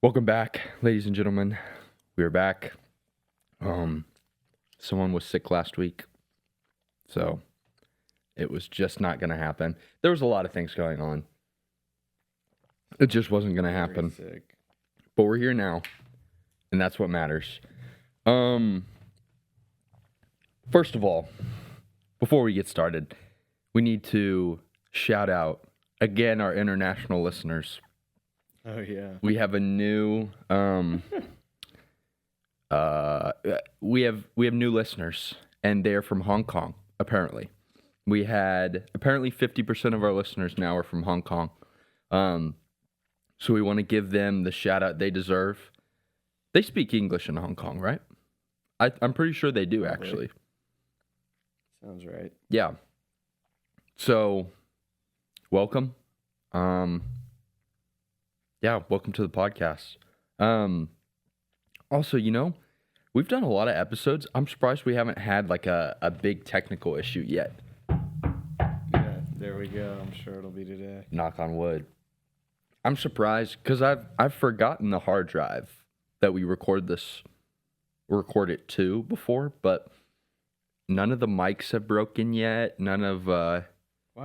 Welcome back, ladies and gentlemen. We are back. Someone was sick last week, so it was just not going to happen. There was a lot of things going on. It just wasn't going to happen. Sick. But we're here now, and that's what matters. First of all, before we get started, we need to shout out again our international listeners. Oh yeah. We have a new we have new listeners, and they're from Hong Kong, apparently. We had apparently 50% of our listeners now are from Hong Kong. So we want to give them the shout out they deserve. They speak English in Hong Kong, right? I'm pretty sure they do, actually. Sounds right. Yeah. So, welcome. Yeah, welcome to the podcast. Also, we've done a lot of episodes. I'm surprised we haven't had like a big technical issue yet. Yeah, there we go. I'm sure it'll be today. Knock on wood. I'm surprised because I've forgotten the hard drive that we record it to before, but none of the mics have broken yet. None of Why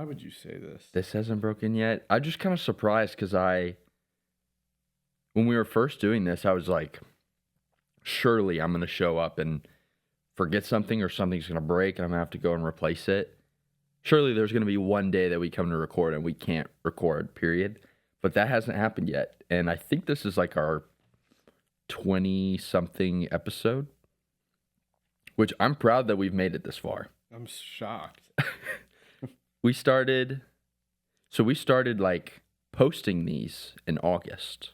would you say this? this hasn't broken yet. I'm just kind of surprised because when we were first doing this, I was like, surely I'm going to show up and forget something or something's going to break and I'm going to have to go and replace it. Surely there's going to be one day that we come to record and we can't record, period. But that hasn't happened yet. And I think this is like our 20-something episode, which I'm proud that we've made it this far. I'm shocked. We started like posting these in August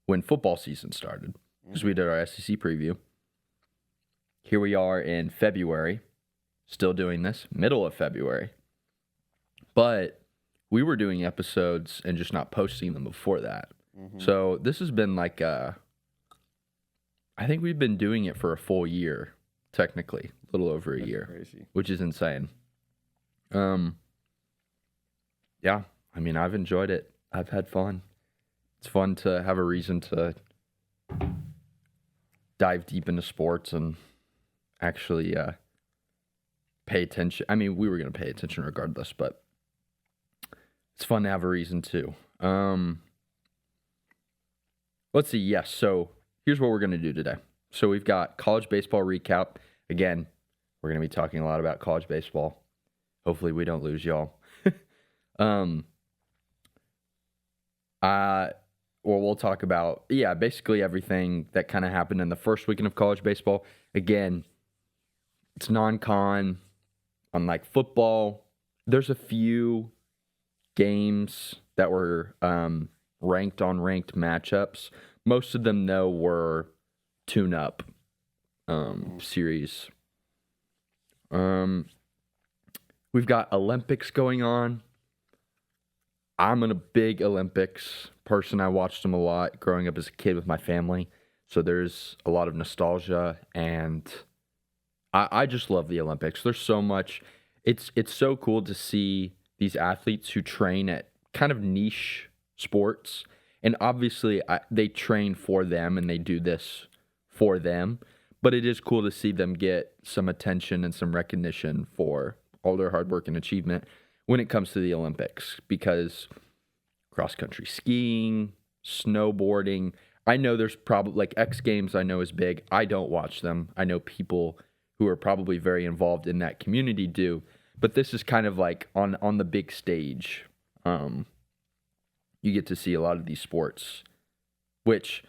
when football season started, because we did our SEC preview. Here we are in February, still doing this, middle of February. But we were doing episodes and just not posting them before that. Mm-hmm. So this has been like I think we've been doing it for a full year, technically, a little over a year, crazy. which is insane. Yeah, I mean, I've enjoyed it. I've had fun. It's fun to have a reason to dive deep into sports and actually pay attention. I mean, we were going to pay attention regardless, but it's fun to have a reason too. Let's see. Yes. So here's what we're going to do today. So we've got college baseball recap. Again, we're going to be talking a lot about college baseball. Hopefully we don't lose y'all. We'll talk about, basically everything that kind of happened in the first weekend of college baseball. Again, it's non-con. Unlike football, there's a few games that were ranked on ranked matchups. Most of them, though, were tune-up series. We've got Olympics going on. I'm a big Olympics person. I watched them a lot growing up as a kid with my family. So there's a lot of nostalgia, and I just love the Olympics. There's so much. It's so cool to see these athletes who train at kind of niche sports. And obviously, they train for them, and they do this for them. But it is cool to see them get some attention and some recognition for all their hard work and achievement when it comes to the Olympics, because cross-country skiing, snowboarding, I know there's probably, like, X Games I know is big. I don't watch them. I know people who are probably very involved in that community do, but this is kind of like on the big stage. You get to see a lot of these sports, which,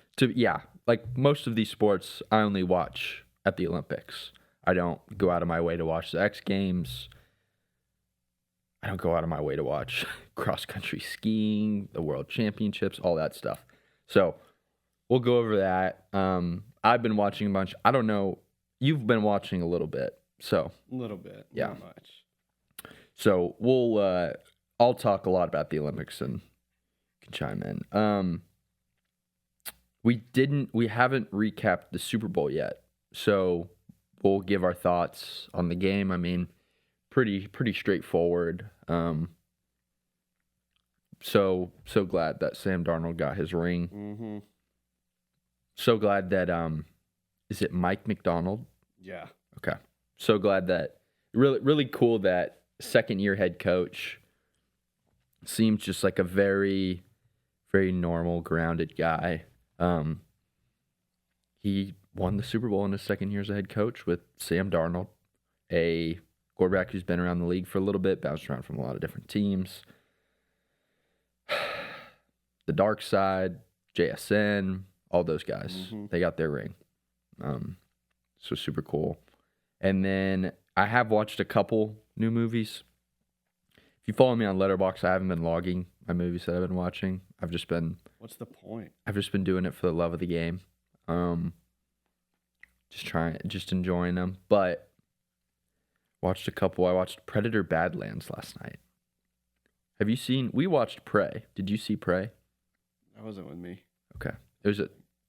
like most of these sports, I only watch at the Olympics. I don't go out of my way to watch the X Games. I don't go out of my way to watch cross-country skiing, the World Championships, all that stuff. So we'll go over that. I've been watching a bunch. I don't know. You've been watching a little bit. So A little bit. Yeah. Not much. So I'll talk a lot about the Olympics and you can chime in. We haven't recapped the Super Bowl yet. So we'll give our thoughts on the game. I mean, pretty straightforward. So glad that Sam Darnold got his ring. Mm-hmm. So glad that is it Mike McDonald? Yeah. Okay. So glad that really cool that second year head coach seems just like a very, very normal, grounded guy. He won the Super Bowl in his second year as a head coach with Sam Darnold, a quarterback who's been around the league for a little bit, bounced around from a lot of different teams. The dark side, JSN, all those guys, they got their ring. So super cool. And then I have watched a couple new movies. If you follow me on Letterboxd, I haven't been logging my movies that I've been watching. What's the point? I've just been doing it for the love of the game. Just enjoying them. But watched a couple. I watched Predator Badlands last night. We watched Prey. Did you see Prey? That wasn't with me. Okay. It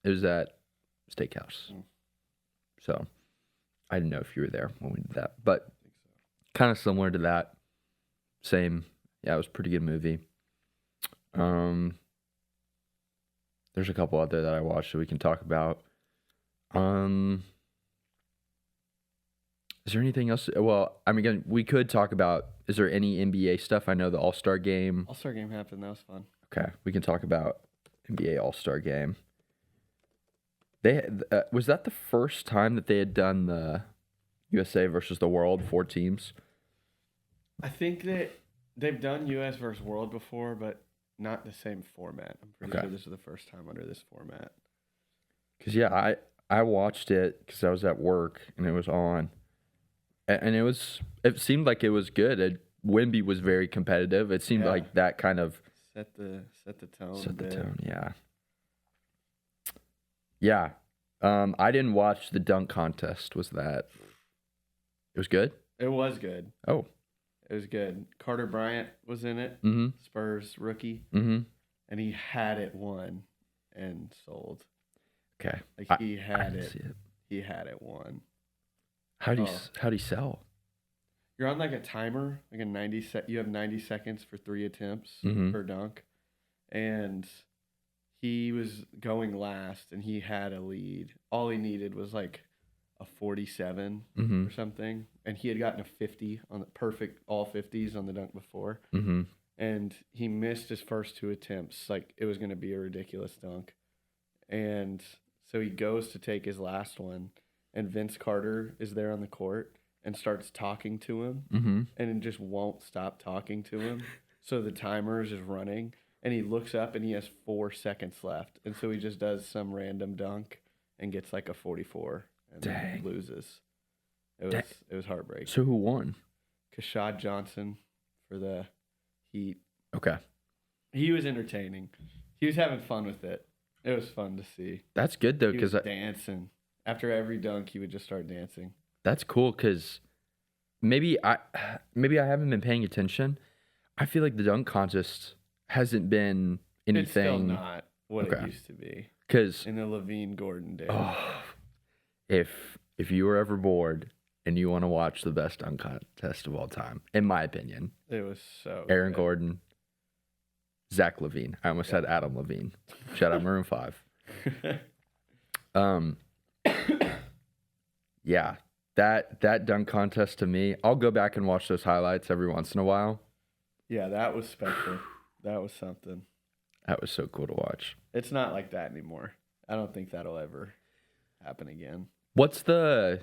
was at Steakhouse. So I didn't know if you were there when we did that. But I think so. kind of similar to that. Same. Yeah, it was a pretty good movie. There's a couple out there that I watched that we can talk about. Is there anything else? Well, I mean, again, we could talk about, is there any NBA stuff? I know the All-Star game. All-Star game happened. That was fun. Okay, we can talk about NBA All-Star game. Was that the first time that they had done the USA versus the world, 4 teams? I think that they've done U.S. versus World before, but not the same format. I'm pretty Okay. sure this is the first time under this format. Because, yeah, I watched it because I was at work and it was on. And it seemed like it was good. Wemby was very competitive. It seemed Yeah. like that kind of Set the tone. set the a bit. tone, yeah. Yeah. I didn't watch the dunk contest. Was that? It was good? It was good. Oh. It was good. Carter Bryant was in it. Mm-hmm. Spurs rookie. Mm-hmm. And he had it won and sold. Okay. Like he I had didn't it. see it. He had it won. How'd he Oh. sell? You're on like a timer, like a 90 you have 90 seconds for 3 attempts Mhm. per dunk. And he was going last and he had a lead. All he needed was like a 47 Mm-hmm. or something. And he had gotten a 50 on the perfect all 50s on the dunk before. Mm-hmm. And he missed his first 2 attempts. Like it was going to be a ridiculous dunk. And so he goes to take his last one. And Vince Carter is there on the court and starts talking to him. Mm-hmm. And it just won't stop talking to him. So the timer is just running. And he looks up and he has 4 seconds left. And so he just does some random dunk and gets like a 44 and Dang. loses. Dang. It was heartbreaking. So who won? Kashad Johnson for the Heat. Okay. He was entertaining. He was having fun with it. It was fun to see. That's good though, He was because dancing. After every dunk, he would just start dancing. that's cool. Because maybe I haven't been paying attention. I feel like the dunk contest hasn't been It's still anything. not what it Okay. used to be Because in the Levine Gordon days. if you were ever bored and you want to watch the best dunk contest of all time, in my opinion, It was so Aaron good. Gordon, Zach Levine. I almost said Adam Levine. Shout out Maroon 5. Yeah, that dunk contest to me, I'll go back and watch those highlights every once in a while. Yeah, that was special. That was something. That was so cool to watch. It's not like that anymore. I don't think that'll ever happen again. What do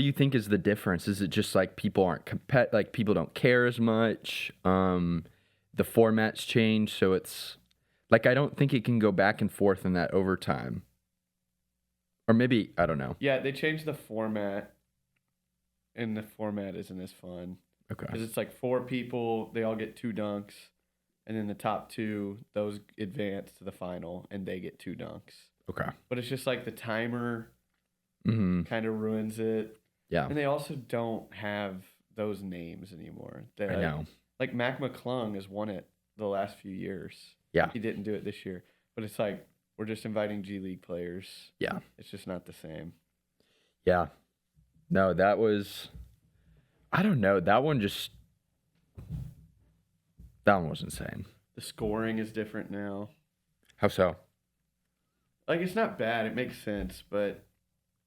you think is the difference? Is it just like people aren't like people don't care as much? The formats change, so it's like I don't think it can go back and forth in that overtime. Or maybe I don't know. Yeah, they changed the format, and the format isn't as fun. Okay. Because it's like 4 people, they all get 2 dunks, and then the top 2, those advance to the final, and they get 2 dunks. Okay. But it's just like the timer Mm-hmm. kind of ruins it. Yeah. And they also don't have those names anymore. I know. Like Mac McClung has won it the last few years. Yeah. He didn't do it this year. But it's like, we're just inviting G League players. Yeah. It's just not the same. Yeah. No, that was. I don't know. That one was insane. The scoring is different now. How so? Like, it's not bad. It makes sense, but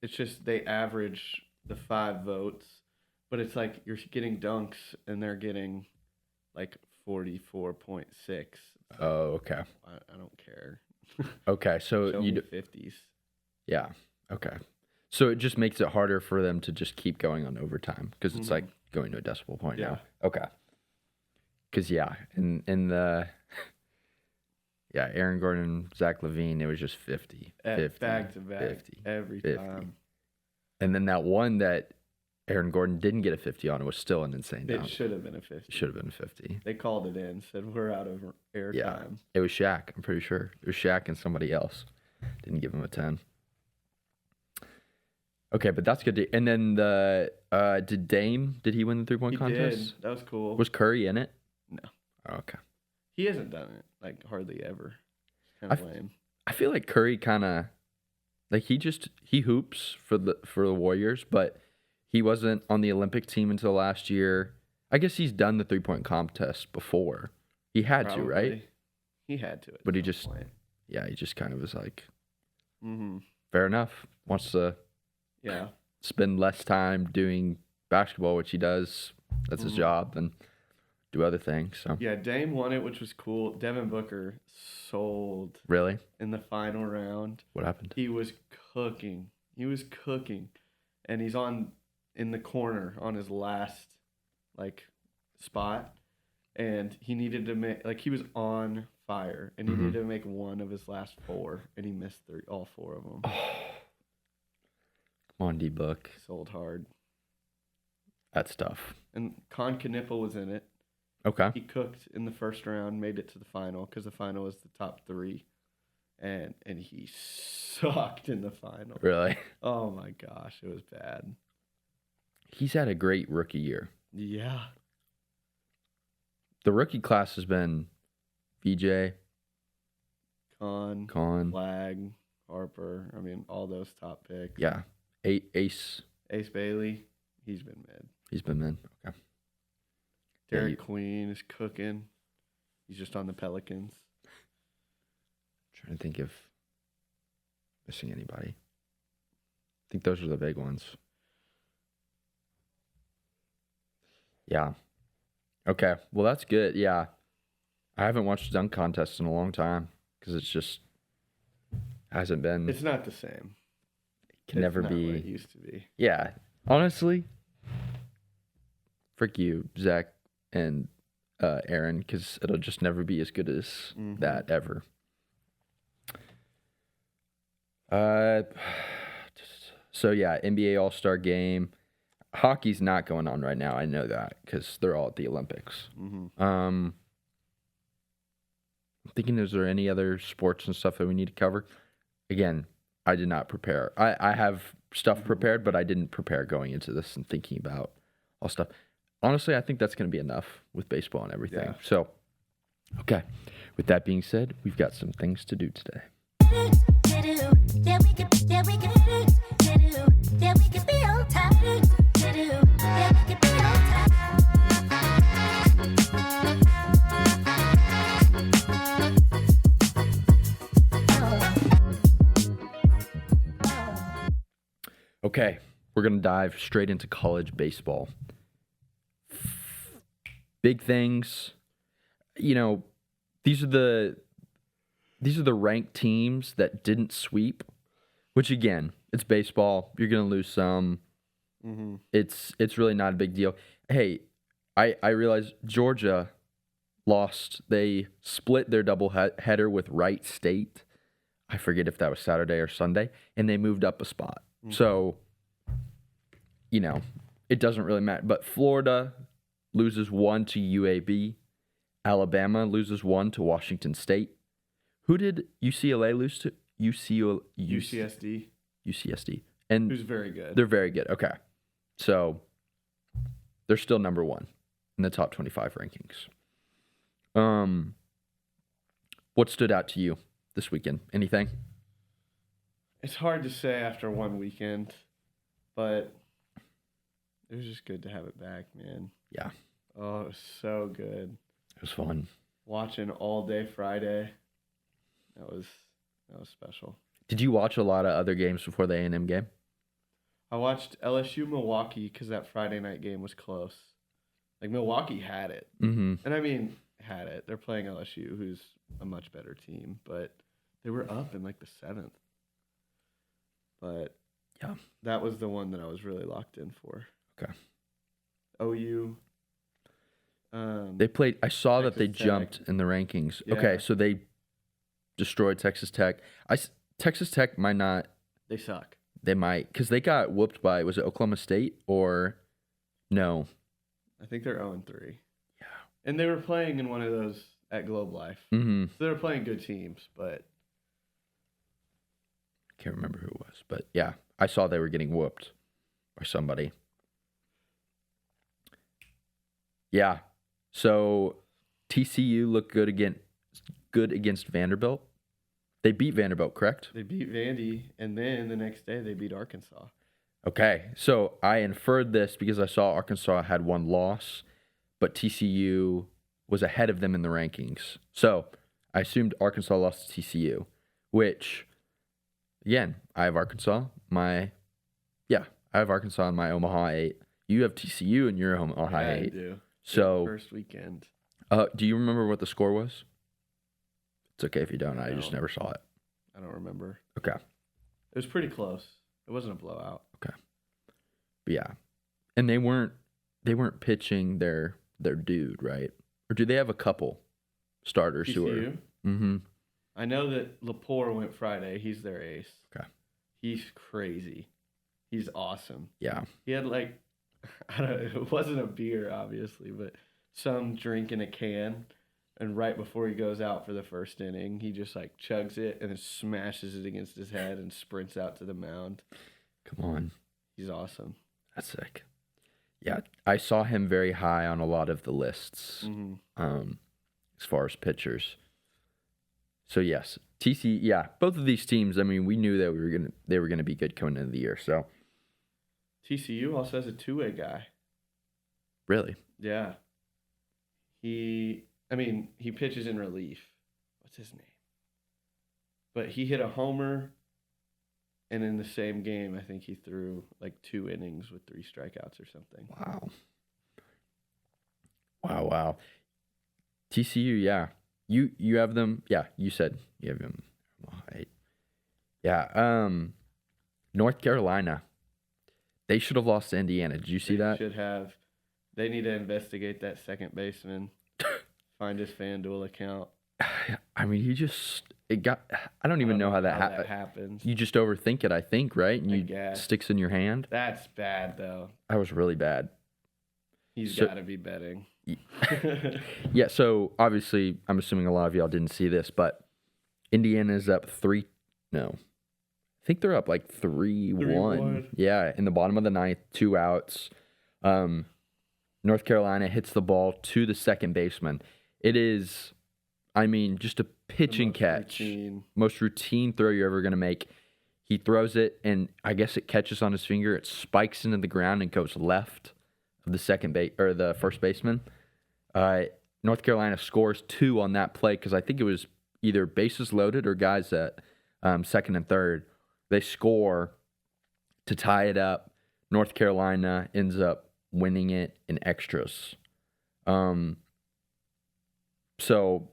it's just they average the 5 votes, but it's like you're getting dunks and they're getting like 44.6. Oh, okay. I don't care. Okay, so Show me 50s. yeah, okay. So it just makes it harder for them to just keep going on overtime because it's like going to a decimal point now. Okay. Because in the Aaron Gordon, Zach LaVine, it was just 50, 50, back to back, 50, every 50. time. And then that one that Aaron Gordon didn't get a 50 on was still an insane dunk. It should have been a 50. Should have been 50. They called it in, said we're out of air time. It was Shaq, I'm pretty sure. It was Shaq and somebody else. Didn't give him a 10. Okay, but that's good. And then did Dame, did he win the three-point contest? Did. That was cool. Was Curry in it? No. Oh, okay. He hasn't done it, like, hardly ever. Kind of lame. I feel like Curry kind of, like, he hoops for the Warriors, but he wasn't on the Olympic team until last year. I guess he's done the three-point contest before. He had to, right? He had to. But he just, he just kind of was like, mm-hmm. Fair enough. Wants to spend less time doing basketball, which he does. That's his job, and do other things. So yeah, Dame won it, which was cool. Devin Booker sold. Really? In the final round. What happened? He was cooking. And he's in the corner on his last spot, and he needed to make he was on fire, and he needed to make one of his last 4, and he missed all 4 of them. Come on, D-Book. Sold hard. That's tough. And Con Knipple was in it. Okay. He cooked in the first round, made it to the final because the final was the top 3, and he sucked in the final. Really? Oh my gosh, it was bad. He's had a great rookie year. Yeah. The rookie class has been VJ, Con, Con, Flag, Harper. I mean, all those top picks. Yeah. Ace Bailey. He's been mid. He's been mid. Okay. Derek Queen is cooking. He's just on the Pelicans. Trying to think of missing anybody. I think those are the big ones. Yeah. Okay. Well, that's good. Yeah. I haven't watched a dunk contest in a long time because it's just hasn't been. It's not the same. It can never not be. what it used to be. Yeah. Honestly, frick you, Zach and Aaron, because it'll just never be as good as that ever. So yeah, NBA All-Star Game. Hockey's not going on right now. I know that because they're all at the Olympics. I'm thinking, is there any other sports and stuff that we need to cover? Again, I did not prepare. I have stuff prepared, but I didn't prepare going into this and thinking about all stuff. Honestly, I think that's going to be enough with baseball and everything. Yeah. So, okay. With that being said, we've got some things to do today. Okay, we're going to dive straight into college baseball. Big things. You know, these are the ranked teams that didn't sweep, which again, it's baseball. You're going to lose some. It's really not a big deal. Hey, I realize Georgia lost. They split their double header with Wright State. I forget if that was Saturday or Sunday, and they moved up a spot. So, you know, it doesn't really matter. But Florida loses 1 to UAB. Alabama loses 1 to Washington State. Who did UCLA lose to? UCSD. UCSD. And who's very good. They're very good. Okay. So they're still number 1 in the top 25 rankings. What stood out to you this weekend? Anything? It's hard to say after one weekend, but it was just good to have it back, man. Yeah. Oh, it was so good. It was fun. Watching all day Friday. That was special. Did you watch a lot of other games before the A&M game? I watched LSU Milwaukee because that Friday night game was close. Like Milwaukee had it, Mm-hmm. and I mean had it. They're playing LSU, who's a much better team, but they were up in like the 7th. But Yeah. that was the one that I was really locked in for. Okay. OU. They played. I saw that they Texas Tech. jumped in the rankings. Yeah. Okay, so they destroyed Texas Tech. Texas Tech might not. They suck. They might because they got whooped by. Was it Oklahoma State or no? I think they're 0-3. Yeah. And they were playing in one of those at Globe Life. Mm-hmm. So they were playing good teams, but Can't remember who it was, but yeah, I saw they were getting whooped by somebody. Yeah. So TCU looked good against Vanderbilt. They beat Vanderbilt, correct? they beat Vandy, and then the next day they beat Arkansas. Okay. So I inferred this because I saw Arkansas had one loss, but TCU was ahead of them in the rankings. So I assumed Arkansas lost to TCU, which, again, I have Arkansas. I have Arkansas in my Omaha 8. You have TCU in your Omaha Yeah, I 8. do. So, First weekend. do you remember what the score was? It's okay if you don't. I just No. never saw it. I don't remember. Okay. It was pretty close. It wasn't a blowout. But yeah. And they weren't pitching their dude, right? Or do they have a couple starters who are TCU. Mm-hmm. I know that Lepore went Friday. He's their ace. Okay. He's crazy. He's awesome. Yeah. He had like, I don't know, it wasn't a beer, obviously, but some drink in a can. And right before he goes out for the first inning, he just like chugs it and then smashes it against his head and sprints out to the mound. Come on. He's awesome. That's sick. Yeah. I saw him very high on a lot of the lists. Mm-hmm. As far as pitchers. So yes, TC. Yeah, both of these teams. I mean, we knew that they were gonna be good coming into the year. So TCU also has a two-way guy. really, Yeah. He pitches in relief. What's his name? But he hit a homer, and in the same game, I think he threw like 2 innings with 3 strikeouts or something. wow. TCU, yeah. You have them. Yeah, you said you have them. Right. Yeah. North Carolina. They should have lost to Indiana. Did you see that? Should have. They need to investigate that second baseman. Find his FanDuel account. I mean, I don't even know how that happens. You just overthink it, I think, right? And I you guess. sticks in your hand. That's bad, though. That was really bad. He's So- got to be betting. Yeah, so obviously, I'm assuming a lot of y'all didn't see this, but Indiana's up 3. No. I think they're up like 3-1. 3-1. Yeah, in the bottom of the ninth, 2 outs. North Carolina hits the ball to the second baseman. It is, I mean, just a pitching catch. Most routine throw you're ever going to make. He throws it, and I guess it catches on his finger. It spikes into the ground and goes left of the the first baseman. North Carolina scores 2 on that play because I think it was either bases loaded or guys at second and third. They score to tie it up. North Carolina ends up winning it in extras. So,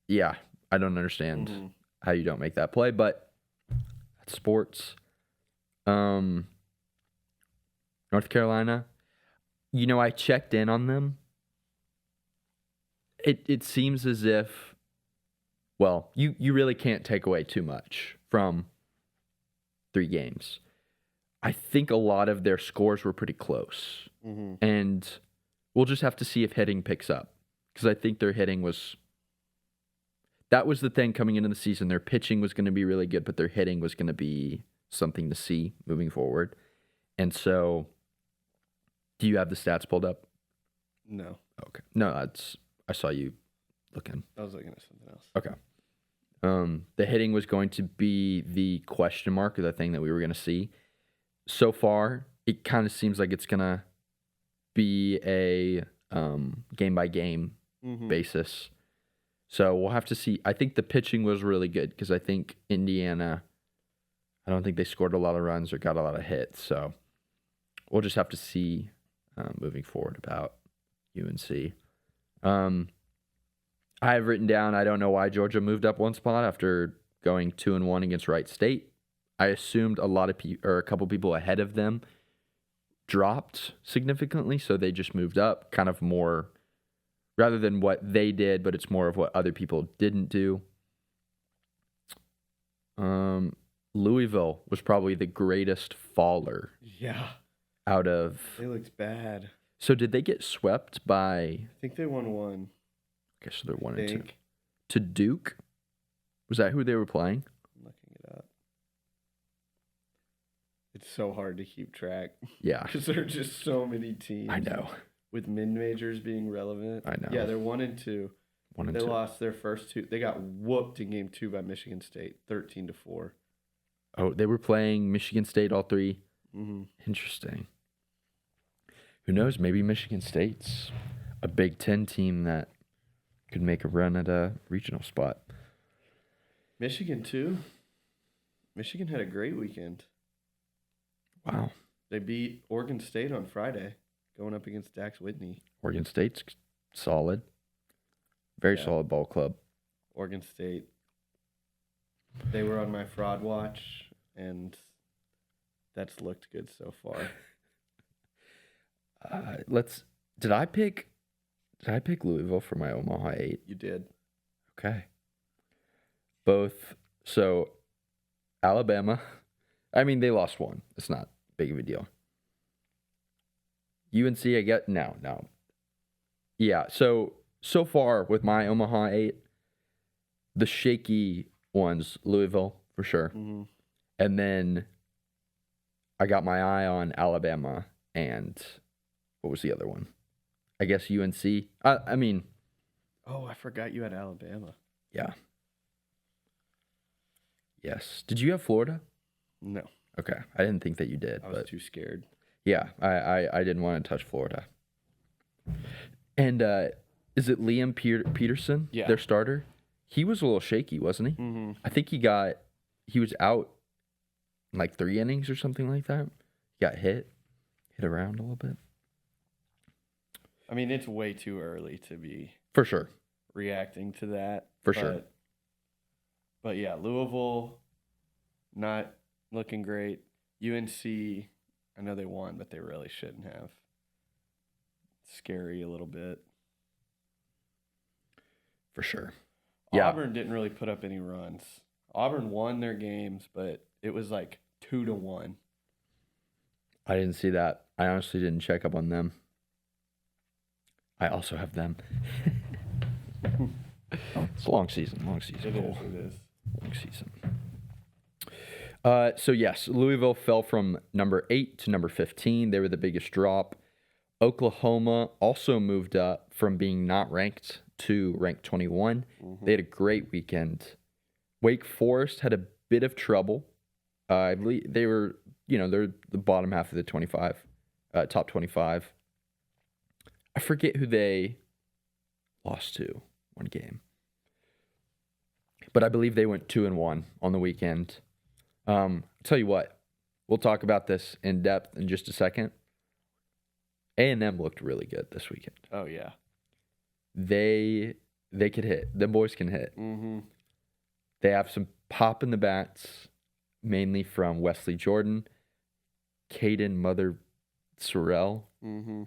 yeah, I don't understand how you don't make that play, but that's sports. North Carolina, I checked in on them. It seems as if, well, you really can't take away too much from 3 games. I think a lot of their scores were pretty close. Mm-hmm. And we'll just have to see if hitting picks up. Because I think their hitting that was the thing coming into the season. Their pitching was going to be really good, but their hitting was going to be something to see moving forward. And so, do you have the stats pulled up? No. Okay. No, I saw you looking. I was looking at something else. Okay. The hitting was going to be the question mark, or the thing that we were going to see. So far, it kind of seems like it's going to be a game-by-game basis. So we'll have to see. I think the pitching was really good because I think Indiana I don't think they scored a lot of runs or got a lot of hits. So we'll just have to see moving forward about UNC. I have written down, I don't know why Georgia moved up one spot after going 2-1 against Wright State. I assumed a couple people ahead of them dropped significantly, so they just moved up, kind of more rather than what they did, but it's more of what other people didn't do. Louisville was probably the greatest faller Yeah. out of. They looked bad. So did they get swept by? I think they won one. Okay, so they're 1-2. Think. To Duke? Was that who they were playing? I'm looking it up. It's so hard to keep track Yeah, because there are just so many teams. I know. With mid-majors being relevant. I know. Yeah, they're 1-2. 1-2. They lost their first two. They got whooped in game 2 by Michigan State, 13-4. Oh, they were playing Michigan State all three. Mm-hmm. Interesting. Who knows? Maybe Michigan State's a Big Ten team that could make a run at a regional spot. Michigan too. Michigan had a great weekend. Wow. They beat Oregon State on Friday, going up against Dax Whitney. Oregon State's solid. Very Yeah. solid ball club. Oregon State. They were on my fraud watch, and that's looked good so far. Did I pick Louisville for my Omaha 8? You did. Okay. Both. So, Alabama. I mean, they lost one. It's not big of a deal. UNC, I get no. Yeah. So far with my Omaha 8, the shaky ones, Louisville for sure, Mm-hmm. and then I got my eye on Alabama and what was the other one? I guess UNC. I mean, Oh, I forgot you had Alabama. yeah. Yes. Did you have Florida? No, Okay. I didn't think that you did, I was but too scared. yeah, I didn't want to touch Florida. And is it Liam Peterson, Yeah. their starter? He was a little shaky, wasn't he? Mm-hmm. I think he was out in like 3 innings or something like that. He got hit around a little bit. I mean, it's way too early to be For sure. reacting to that. For sure. But yeah, Louisville, not looking great. UNC, I know they won, but they really shouldn't have. Scary a little bit. For sure. Yeah. Auburn didn't really put up any runs. Auburn won their games, but it was like 2-1. I didn't see that. I honestly didn't check up on them. I also have them. It's a long season. It is. Long season. So yes, Louisville fell from number 8 to number 15. They were the biggest drop. Oklahoma also moved up from being not ranked to ranked 21. Mm-hmm. They had a great weekend. Wake Forest had a bit of trouble. I believe they were, they're the bottom half of the 25, top 25. I forget who they lost to one game. But I believe they went 2-1 on the weekend. Tell you what, we'll talk about this in depth in just a second. A&M looked really good this weekend. Oh, yeah. They could hit. The boys can hit. Mm-hmm. They have some pop in the bats, mainly from Wesley Jordan, Caden Mother Sorrell. Mm-hmm.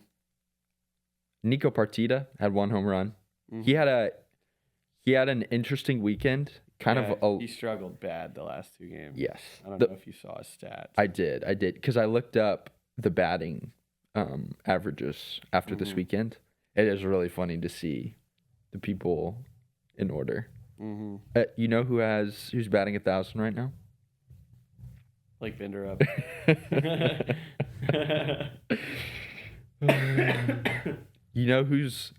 Nico Partita had 1 home run. Mm-hmm. He had an interesting weekend. He struggled bad the last 2 games. Yes. I don't know if you saw his stats. I did because I looked up the batting averages after this weekend. It is really funny to see the people in order. Mm-hmm. You know who's batting 1,000 right now? Like Bender up. You know who's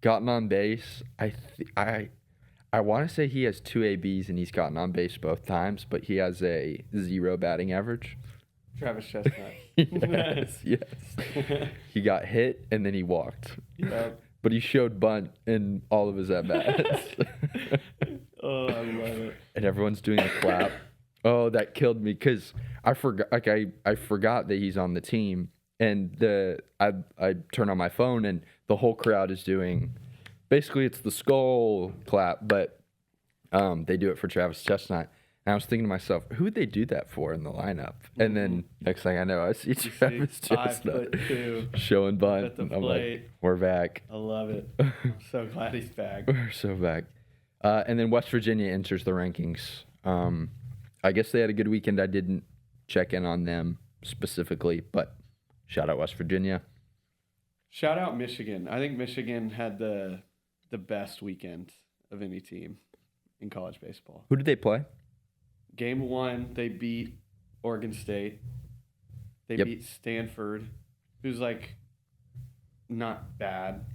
gotten on base? I want to say he has 2 ABs and he's gotten on base both times, but he has a 0 batting average. Travis Chestnut. yes. He got hit and then he walked. Yep. But he showed bunt in all of his at-bats. Oh, I love it. And everyone's doing the clap. Oh, that killed me because I forgot. Like I forgot that he's on the team, and I turn on my phone and the whole crowd is doing. Basically, it's the skull clap, but they do it for Travis Chestnut. And I was thinking to myself, who would they do that for in the lineup? And then next thing I know, I see Travis Chestnut 5'2" showing bunt. at the And I'm plate. like, we're back. I love it. I'm so glad he's back. We're so back. And then West Virginia enters the rankings. I guess they had a good weekend. I didn't check in on them specifically, but shout out West Virginia. Shout out Michigan. I think Michigan had the best weekend of any team in college baseball. Who did they play? Game 1, they beat Oregon State. They Yep. beat Stanford, who's like not bad.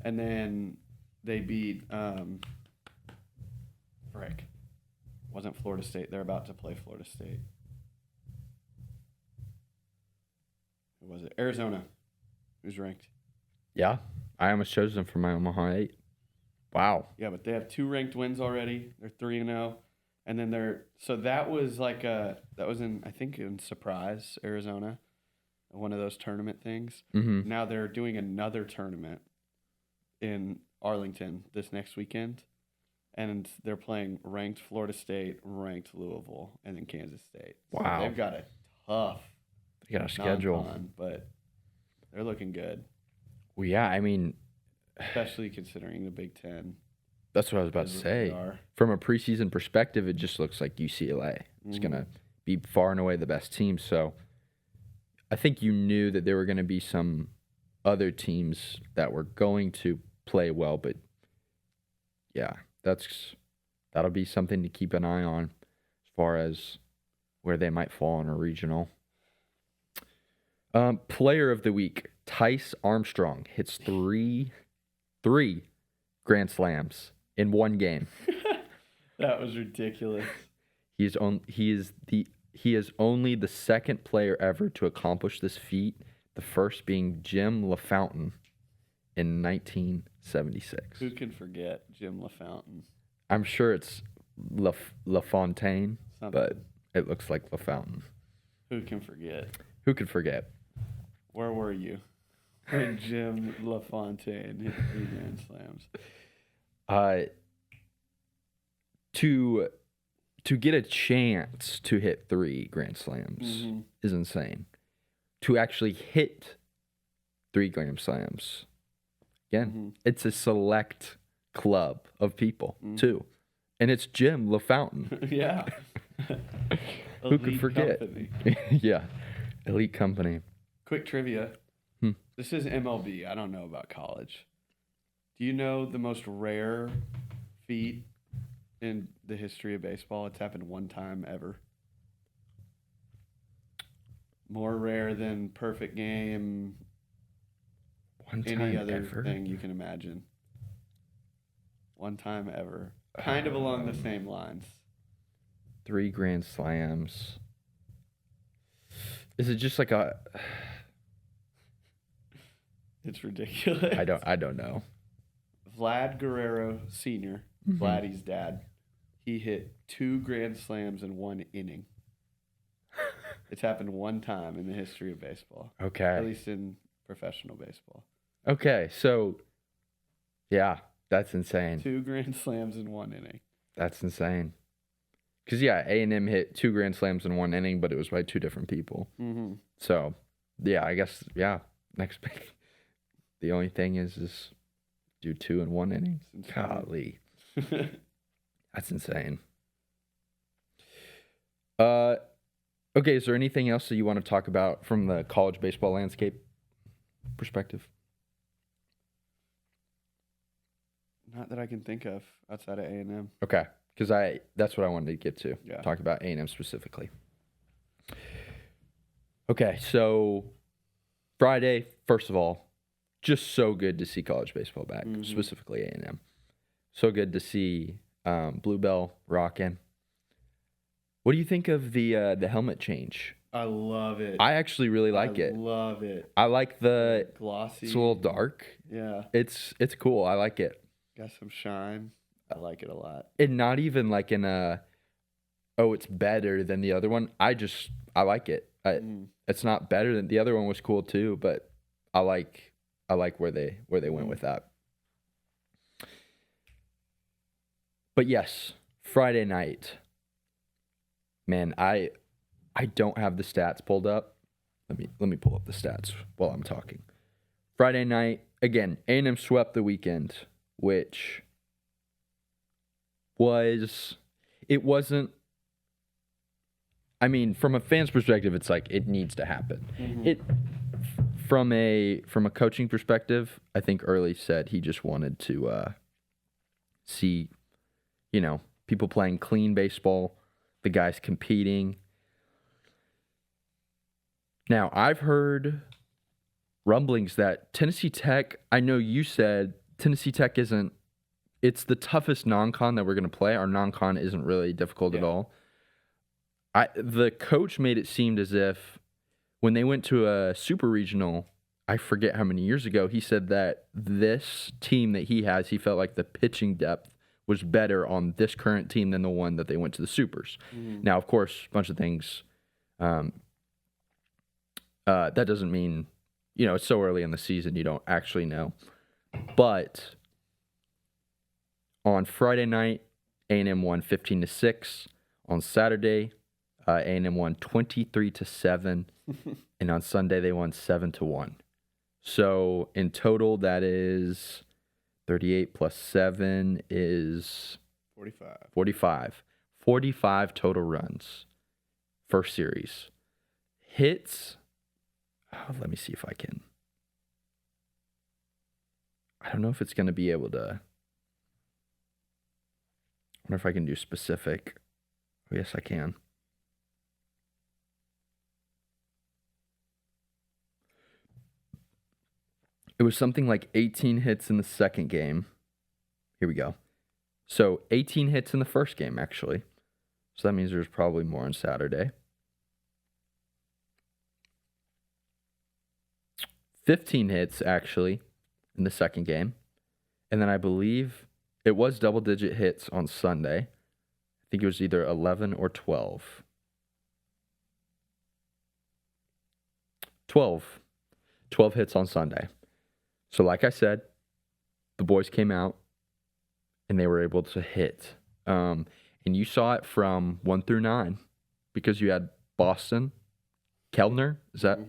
And then they beat frick. Wasn't Florida State. They're about to play Florida State. Who was it? Arizona. Who's ranked? Yeah, I almost chose them for my Omaha 8. Wow. Yeah, but they have 2 ranked wins already. They're 3-0. And then that was I think in Surprise, Arizona, one of those tournament things. Mm-hmm. Now they're doing another tournament in Arlington this next weekend, and they're playing ranked Florida State, ranked Louisville, and then Kansas State. So Wow. they've got a tough They got a schedule. non-con, but they're looking good, Well, yeah, I mean, especially considering the Big Ten. that's what I was about to is what they say. are. From a preseason perspective, it just looks like UCLA. It's Mhm. going to be far and away the best team. So I think you knew that there were going to be some other teams that were going to play well, but yeah, that'll be something to keep an eye on as far as where they might fall in a regional. Player of the week, Tice Armstrong hits three grand slams in one game. That was ridiculous. He is only the second player ever to accomplish this feat, the first being Jim LaFountain in 1976. Who can forget Jim LaFountain? I'm sure it's LaFontaine, Something. but it looks like LaFountain. Who can forget? Who could forget? Where were you when Jim LaFontaine hit 3 grand slams? To get a chance to hit 3 grand slams Mhm. is insane. To actually hit 3 grand slams, again, Mhm. it's a select club of people too, and it's Jim LaFountain. Yeah. Who could Elite forget? company. Yeah, elite company. Quick trivia. Hmm. This is MLB. I don't know about college. Do you know the most rare feat in the history of baseball? It's happened one time ever. More rare than perfect game, One time any other ever. thing you can imagine. One time ever. Kind of along the same lines. 3 grand slams. Is it just like a? It's ridiculous. I don't know. Vlad Guerrero Sr., Mhm. Vladdy's dad, he hit 2 grand slams in 1 inning. It's happened one time in the history of baseball, at Okay. least in professional baseball. Okay. So, yeah, that's insane. 2 grand slams in 1 inning. That's insane. Because yeah, A&M hit 2 grand slams in 1 inning, but it was by 2 different people. Mm-hmm. So, yeah, I guess next big. The only thing is do 2 in 1 inning. It's insane. Golly, that's insane. Okay, is there anything else that you want to talk about from the college baseball landscape perspective? Not that I can think of outside of A&M. Okay, because that's what I wanted to get to. Yeah. Talk about A&M specifically. Okay, so Friday, first of all, just so good to see college baseball back, Mhm. specifically A&M. So good to see Bluebell rocking. What do you think of the helmet change? I love it. I actually really like I it. love it. I like the Glossy. it's a little dark. Yeah. It's cool. I like it. Got some shine. I like it a lot. And not even like in a oh, it's better than the other one. I like it. It's not better than the other one was cool too, but I like where they went with that. But yes, Friday night. Man, I don't have the stats pulled up. Let me pull up the stats while I'm talking. Friday night, again, A&M swept the weekend, which wasn't. I mean, from a fan's perspective, it's like it needs to happen. From a coaching perspective, I think Early said he just wanted to see, people playing clean baseball, the guys competing. Now, I've heard rumblings that Tennessee Tech, I know you said Tennessee Tech it's the toughest non-con that we're going to play. Our non-con isn't really difficult at all. The coach made it seem as if when they went to a super regional, I forget how many years ago, he said that this team that he has, he felt like the pitching depth was better on this current team than the one that they went to the supers. Now, of course, a bunch of things. That doesn't mean, it's so early in the season you don't actually know. But on Friday night, A&M won 15-6. On Saturday, A&M won 23-7, and on Sunday they won 7-1. So in total, that is 38 plus 7 is 45. 45 total runs. First series. Hits. Oh, let me see if I can. I don't know if it's going to be able to. I wonder if I can do specific. Oh, yes, I can. It was something like 18 hits in the second game. Here we go. So 18 hits in the first game, actually. So that means there's probably more on Saturday. 15 hits, actually, in the second game. And then I believe it was double-digit hits on Sunday. I think it was either 11 or 12. 12 hits on Sunday. So like I said, the boys came out and they were able to hit. And you saw it from 1 through 9 because you had Boston, Kellner, is that?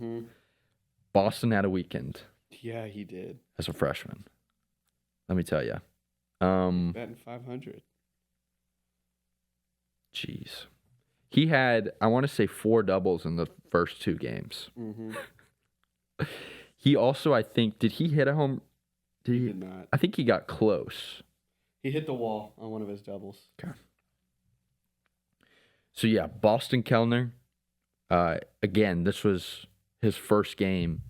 Boston had a weekend. Yeah, he did. As a freshman. Let me tell you. Batting 500. Jeez. He had, I want to say, 4 doubles in the first 2 games. He also, I think, did he hit a home? He did not. I think he got close. He hit the wall on one of his doubles. Okay. So, yeah, Boston Kellner. Again, this was his first game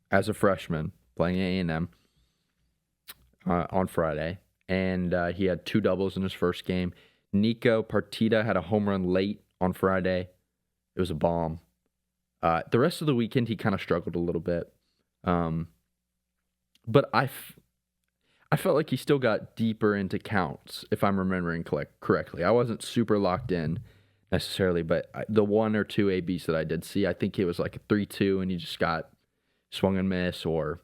as a freshman playing A&M on Friday. And he had 2 doubles in his first game. Nico Partita had a home run late on Friday. It was a bomb. The rest of the weekend, he kind of struggled a little bit. But I felt like he still got deeper into counts, if I'm remembering correctly. I wasn't super locked in necessarily, but the 1 or 2 ABs that I did see, I think it was like a 3-2, and he just got swung and miss or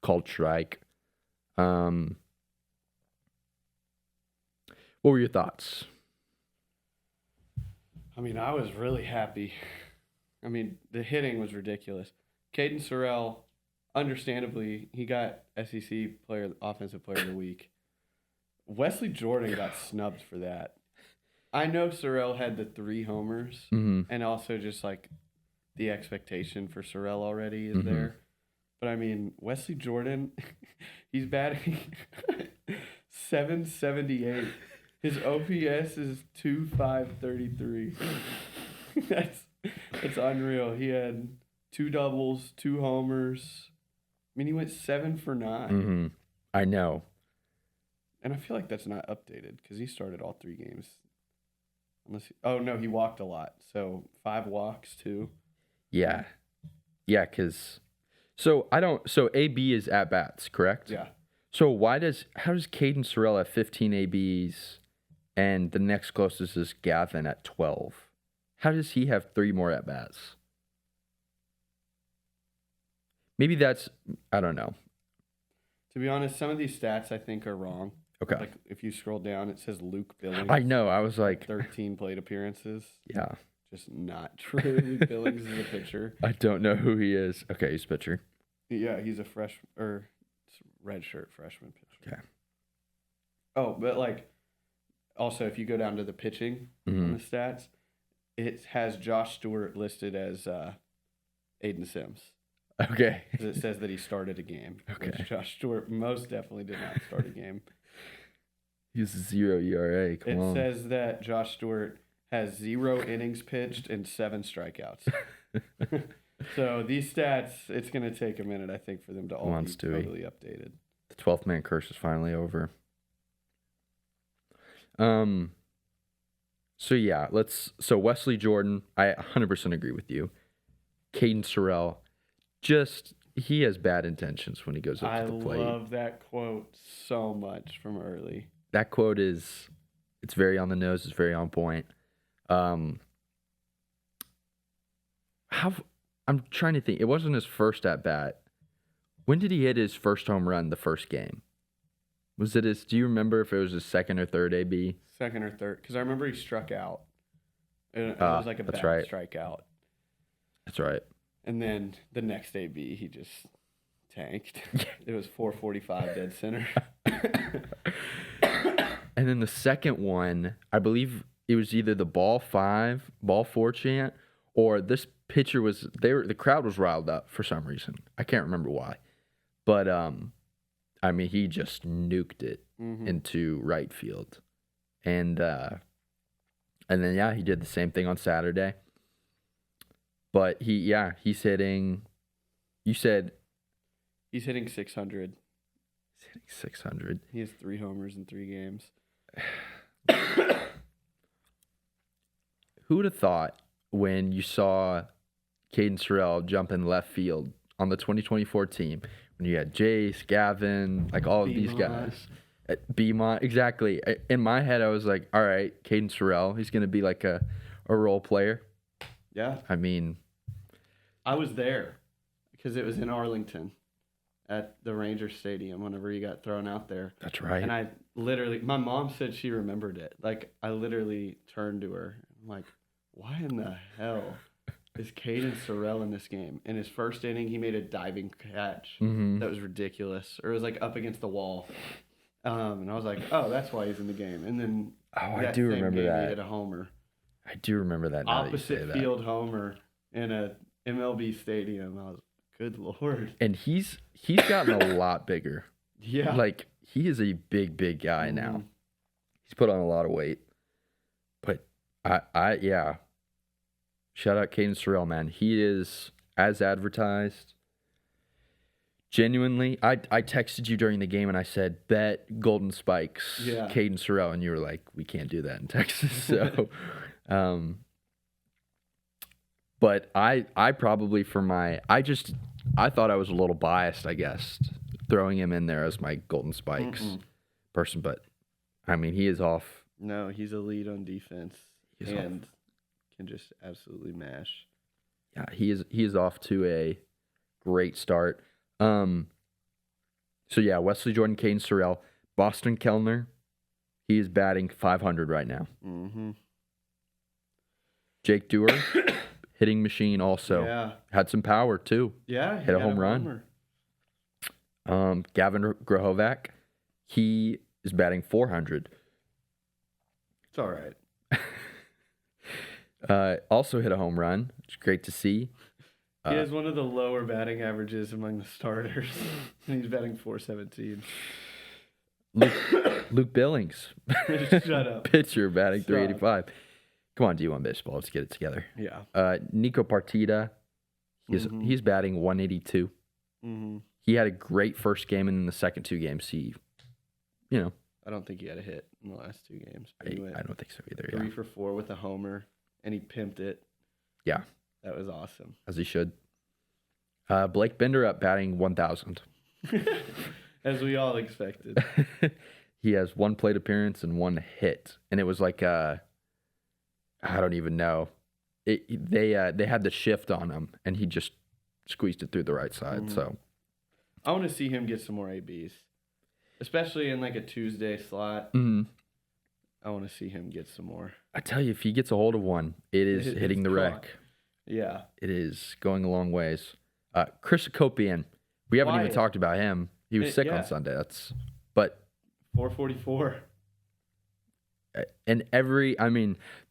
called strike. What were your thoughts? I mean, I was really happy. I mean, the hitting was ridiculous. Caden Sorrell, understandably, he got SEC Offensive Player of the Week. Wesley Jordan got snubbed for that. I know Sorrell had the 3 homers, and also just like the expectation for Sorrell already is there. But I mean, Wesley Jordan, he's batting .778. His OPS is 2.533. That's unreal. He had 2 doubles, 2 homers. I mean, he went 7 for 9. I know. And I feel like that's not updated because he started all 3 games. He walked a lot. So 5 walks too. Yeah. Yeah, because so AB is at bats, correct? Yeah. So how does Caden Sorrell have 15 ABs and the next closest is Gavin at 12. How does he have 3 more at bats? Maybe that's, I don't know. To be honest, some of these stats I think are wrong. Okay. Like if you scroll down, it says Luke Billings. I know. I was like, 13 plate appearances. yeah. Just not true. Luke Billings is a pitcher. I don't know who he is. Okay, he's a pitcher. Yeah, he's a redshirt freshman pitcher. Okay. Oh, but like, also if you go down to the pitching on the stats, it has Josh Stewart listed as Aiden Sims. Okay. 'Cause it says that he started a game. Okay. Which Josh Stewart most definitely did not start a game. He's 0 ERA. Come on. It says that Josh Stewart has 0 innings pitched and 7 strikeouts. So these stats, it's going to take a minute, I think, for them to all be Stewie. totally updated. The 12th man curse is finally over. So yeah, so Wesley Jordan, I 100% agree with you. Caden Sorrell, he has bad intentions when he goes up to the plate. I love that quote so much from early. That quote it's very on the nose, it's very on point. I'm trying to think. It wasn't his first at bat. When did he hit his first home run the first game? Was it do you remember if it was his second or third AB? Second or third, because I remember he struck out. It was like a bad strikeout. That's right. And then the next AB, he just tanked. It was 445 dead center. And then the second one, I believe it was either the ball 4 chant, or this pitcher the crowd was riled up for some reason. I can't remember why. But I mean, he just nuked it into right field. And then he did the same thing on Saturday. But he's hitting. You said he's hitting 600. He's hitting 600. He has 3 homers in 3 games. Who would have thought when you saw Caden Sorrell jump in left field on the 2024 team, when you had Jace, Gavin, like all of these guys. Beaumont, exactly. In my head, I was like, all right, Caden Sorrell, he's going to be like a role player. Yeah. I mean, I was there because it was in Arlington at the Rangers Stadium whenever he got thrown out there. That's right. And my mom said she remembered it. Like, I literally turned to her. I'm like, why in the hell is Caden Sorrell in this game? In his first inning, he made a diving catch that was ridiculous. Or it was like up against the wall. And I was like, oh, that's why he's in the game. And then I do remember that. He hit a homer. I do remember that. Opposite field homer in a MLB stadium. I was, good Lord. And he's gotten a lot bigger. Yeah. Like, he is a big guy now. He's put on a lot of weight. But yeah. Shout out Caden Sorrell, man. He is as advertised. Genuinely, I texted you during the game and I said, bet Golden Spikes, Caden Sorrell, and you were like, we can't do that in Texas. So, but I probably I thought I was a little biased, I guess, throwing him in there as my Golden Spikes person. But I mean, he is off. No, he's a lead on defense and off. Can just absolutely mash. Yeah, he is off to a great start. So yeah, Wesley Jordan, Caden Sorrell, Boston Kellner, he is batting 500 right now. Jake Dewar, hitting machine also. Had some power too. Yeah, hit a home run. Gavin Grohovac, he is batting 400. It's all right. Also hit a home run. It's great to see. He has one of the lower batting averages among the starters. He's batting 417. Luke Billings. Shut up. Pitcher batting 385. Come on, D1 Baseball. Let's get it together. Yeah. Nico Partida. He's batting 182. He had a great first game, and in the second 2 games, I don't think he had a hit in the last 2 games. I don't think so either. 3 for 4 with a homer, and he pimped it. Yeah. That was awesome. As he should. Blake Bender up batting 1,000. As we all expected. He has 1 plate appearance and 1 hit, and it was like I don't even know. They had the shift on him, and he just squeezed it through the right side. Mhm. So I want to see him get some more ABs, especially in like a Tuesday slot. I want to see him get some more. I tell you, if he gets a hold of one, it is It's hitting the gone. wreck. Yeah. It is going a long ways. Chris Akopian, we haven't even Quiet. talked about him. He was sick Yeah. on Sunday. But 444. and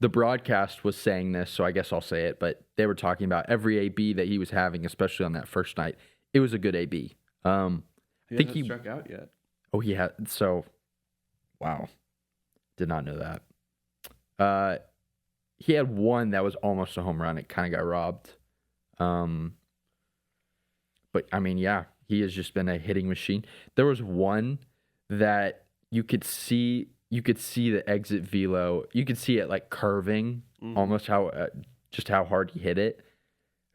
the broadcast was saying this, so I guess I'll say it, but they were talking about every AB that he was having, especially on that first night. It was a good AB. He think hasn't he- struck out yet. Oh, he had, so, wow. Did not know that. He had 1 that was almost a home run. It kind of got robbed. But, yeah, he has just been a hitting machine. There was 1 that you could see the exit velo. You could see it like curving, almost just how hard he hit it.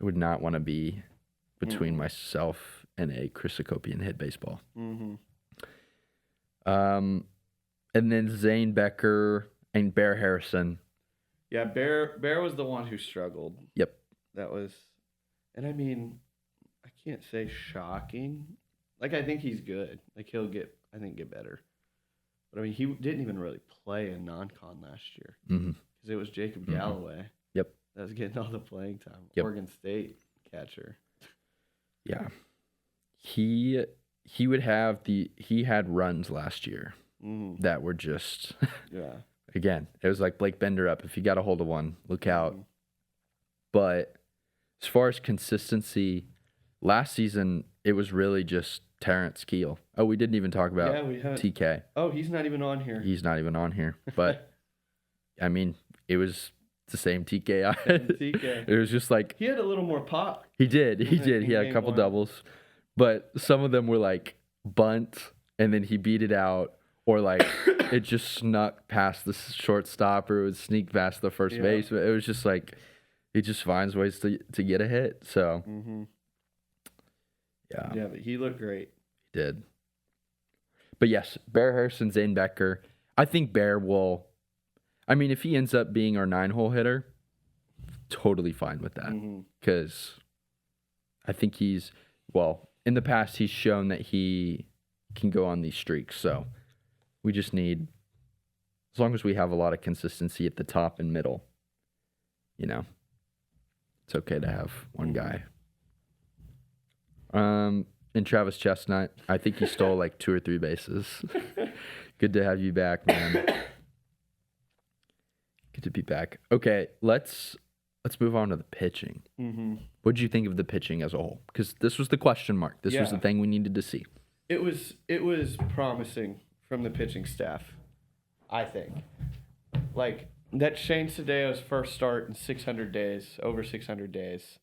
I would not want to be between myself and a Chris Akopian hit baseball. Mm-hmm. And then Zane Becker and Bear Harrison. Yeah, Bear was the one who struggled. Yep. That was, and I can't say shocking. Like, I think he's good. Like, he'll get better. But he didn't even really play in non-con last year Mhm. because it was Jacob Galloway. Yep. That was getting all the playing time. Yep. Oregon State catcher. Yeah. He had runs last year Mm-hmm. that were just, Yeah. again, it was like Blake Bender up. If you got a hold of one, look out. Mhm. But as far as consistency, last season, it was really just Terrence Keel. Oh, we didn't even talk about Yeah, we had. TK. Oh, he's not even on here. He's not even on here. But, it was the same TK I had. TK. It was just like, He had a little more pop. he did. He in did. He had a game couple one. doubles. But some of them were like bunt, and then he beat it out. Or like it just snuck past the shortstop, or it would sneak past the first Yeah. base. But it was just like he just finds ways to get a hit. So Mm-hmm. yeah, Yeah, but he looked great. he did. But yes, Bear Harrison, Zane Becker. I think Bear will. If he ends up being our 9-hole hitter, totally fine with that. Mm-hmm. Because I think in the past he's shown that he can go on these streaks. So we just need, as long as we have a lot of consistency at the top and middle, it's okay to have one guy. And Travis Chestnut, I think he stole like 2 or 3 bases. Good to have you back, man. Good to be back. Okay, let's move on to the pitching. Mm-hmm. What did you think of the pitching as a whole? Because this was the question mark. This was Yeah. the thing we needed to see. It was promising from the pitching staff, I think. Like, that Shane Sedeo's first start in 600 days, over 600 days,